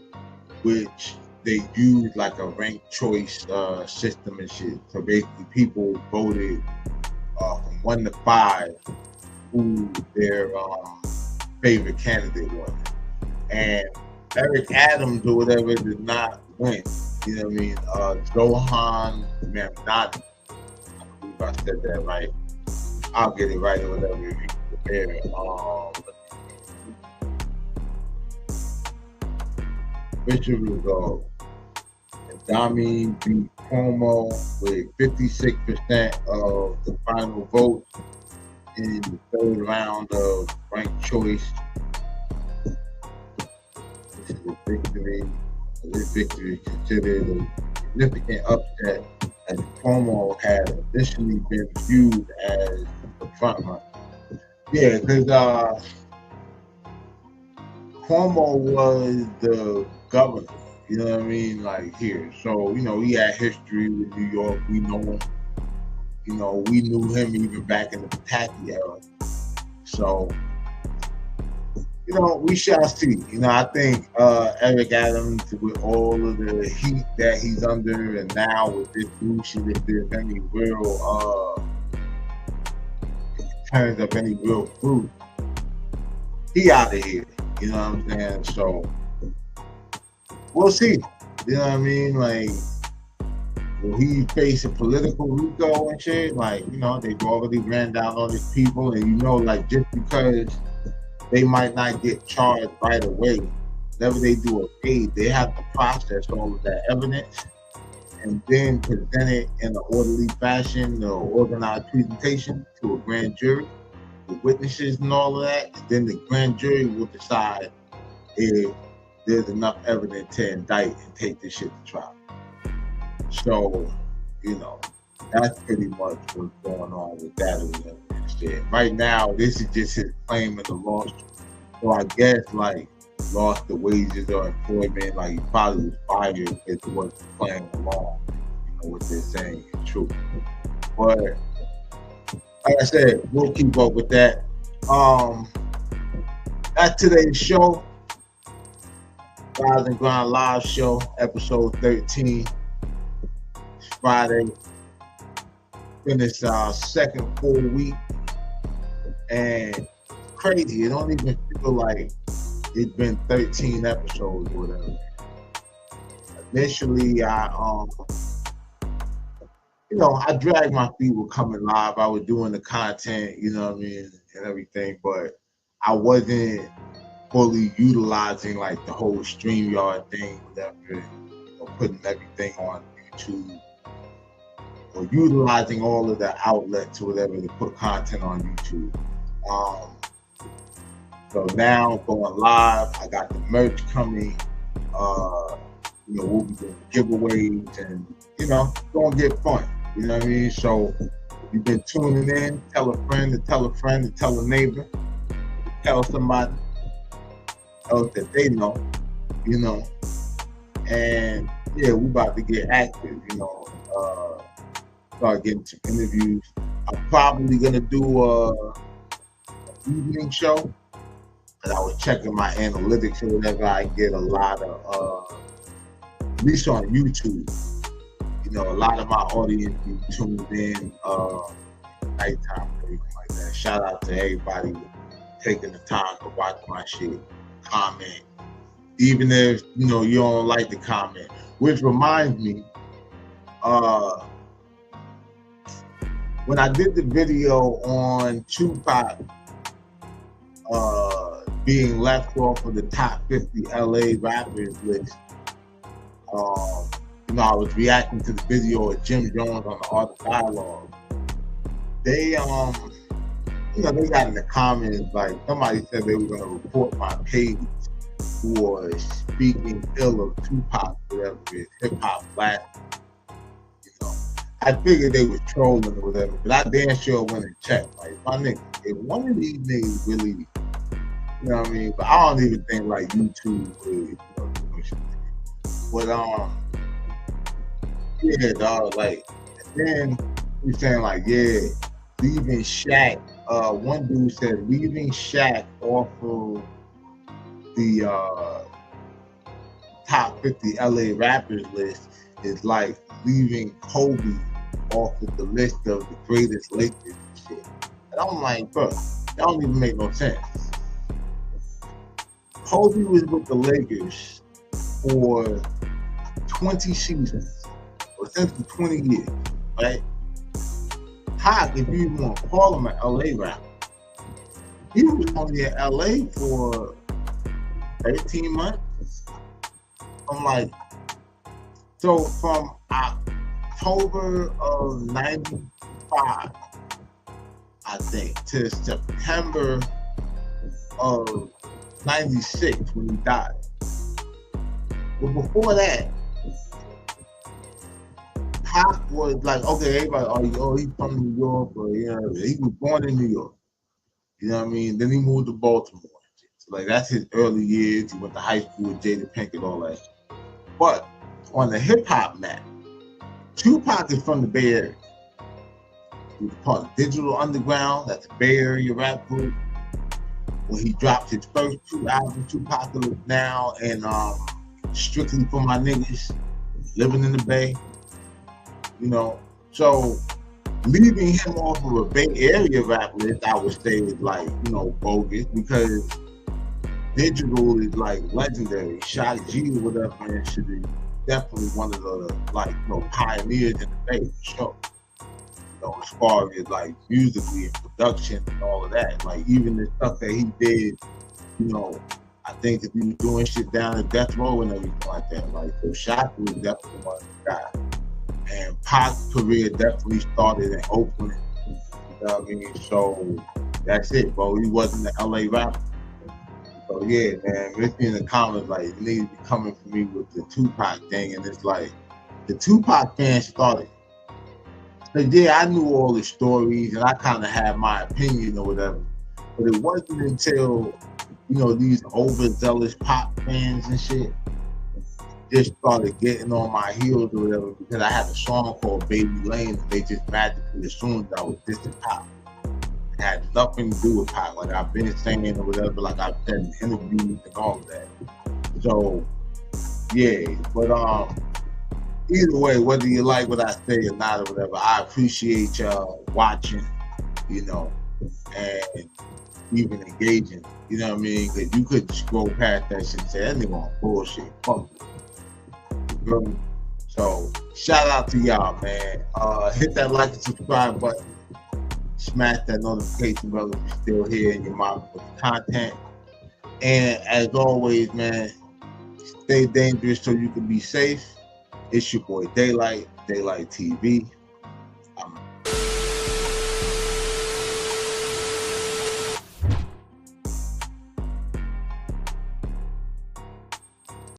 which they used like a ranked choice system and shit. So basically people voted from 1 to 5 who their favorite candidate was. And Eric Adams or whatever did not win. You know what I mean? Johan Mamdani, I said that right. I'll get it right or whatever if you prepare. Richard Rugo and Dami beat Cuomo with 56% of the final vote in the third round of ranked choice. This is a victory. This victory is considered a significant upset, as Cuomo had initially been viewed as the front runner. Yeah, because Cuomo was the governor, you know what I mean, like here. So, he had history with New York. We know him. We knew him even back in the Pataki era. So, we shall see. I think Eric Adams, with all of the heat that he's under, and now with this bullshit, if there's any real turns up any real fruit, he out of here. You know what I'm saying? So we'll see. You know what I mean? Like, will he face a political RICO and shit? Like, they've already ran down all these people, and like, just because they might not get charged right away, whenever they do a raid, they have to process all of that evidence and then present it in an orderly fashion or organized presentation to a grand jury with witnesses and all of that. And then the grand jury will decide if there's enough evidence to indict and take this shit to trial. So, that's pretty much what's going on with that. Right now, this is just his claim in the lawsuit. So I guess, like, lost the wages or employment, like, he probably was fired if it wasn't playing along, what they're saying is true. But like I said, we'll keep up with that. That's today's show. Rise and Grind Live Show, episode 13. It's Friday. Finished our second full week. And crazy. It don't even feel like it's been 13 episodes or whatever. Initially, I dragged my feet with coming live. I was doing the content, and everything, but I wasn't fully utilizing like the whole StreamYard thing, whatever, putting everything on YouTube or utilizing all of the outlets or whatever to put content on YouTube. So now going live, I got the merch coming. We'll be doing giveaways and gonna get fun. You know what I mean? So if you've been tuning in, tell a friend to tell a friend to tell a neighbor, tell somebody else that they know, and yeah, we about to get active, start getting some interviews. I'm probably gonna do a evening show. And I was checking my analytics or whatever. I get a lot of, at least on YouTube, you know, a lot of my audience be tuned in nighttime, everything like that. Shout out to everybody taking the time to watch my shit, comment, even if you know you don't like the comment. Which reminds me, when I did the video on Tupac being left off of the top 50 LA rappers list, you know, I was reacting to the video of Jim Jones on the Art of Dialogue. They, you know, they got in the comments, like, somebody said they were gonna report my page for speaking ill of Tupac, whatever it is, hip-hop, black. You know, I figured they was trolling or whatever, but I damn sure went and checked. Like, my nigga, if one of these niggas really, you know what I mean? But I don't even think like YouTube would, you know, but yeah, dog, like, and then he's saying like, yeah, leaving Shaq. One dude said leaving Shaq off of the top 50 LA rappers list is like leaving Kobe off of the list of the greatest Lakers and shit. And I'm like, bro, that don't even make no sense. Kobe was with the Lakers for 20 seasons, or essentially 20 years, right? Pac, if you even want to call him an LA rapper, he was only in LA for 18 months. I'm like, so from October of 95, I think, to September of 96 when he died. But before that, Pac was like, okay, everybody, oh, he's from New York, or you know, he was born in New York. You know what I mean? Then he moved to Baltimore. So like that's his early years. He went to high school with Jada Pinkett and all that. But on the hip hop map, Tupac is from the Bay Area. He was part of Digital Underground, that's a Bay Area rap group. When he dropped his first 2 albums, Tupacalypse Now and Strictly for My Niggas, Living in the Bay. You know, so leaving him off of a Bay Area rap list, I would say is like, you know, bogus, because Digital is like legendary. Shock G or whatever, and shit is definitely one of the like, you know, pioneers in the Bay for sure. You know, as far as like musically and production and all of that. Like even the stuff that he did, you know, I think that he was doing shit down at Death Row and everything like that. Like so Shock was definitely one of the guys. And Pac's career definitely started in Oakland. You know what I mean? So that's it, bro. He wasn't an LA rapper. So yeah, man, Ricky in the comments like niggas be coming for me with the Tupac thing, and it's like the Tupac fans started. So yeah, I knew all the stories and I kind of had my opinion or whatever. But it wasn't until, you know, these overzealous pop fans and shit just started getting on my heels or whatever, because I had a song called Baby Lane and they just magically assumed I was dissing Pop. It had nothing to do with Pop, like I've been saying or whatever, like I've said in interviews and all of that. So yeah, but either way, whether you like what I say or not or whatever, I appreciate y'all watching, you know, and even engaging, you know what I mean? Because you could scroll past that shit and say, that nigga on bullshit, fuck it. So shout out to y'all, man. Hit that like and subscribe button. Smash that notification bell if you're still here and you're mobbing with the content. And as always, man, stay dangerous so you can be safe. It's your boy Daylight TV.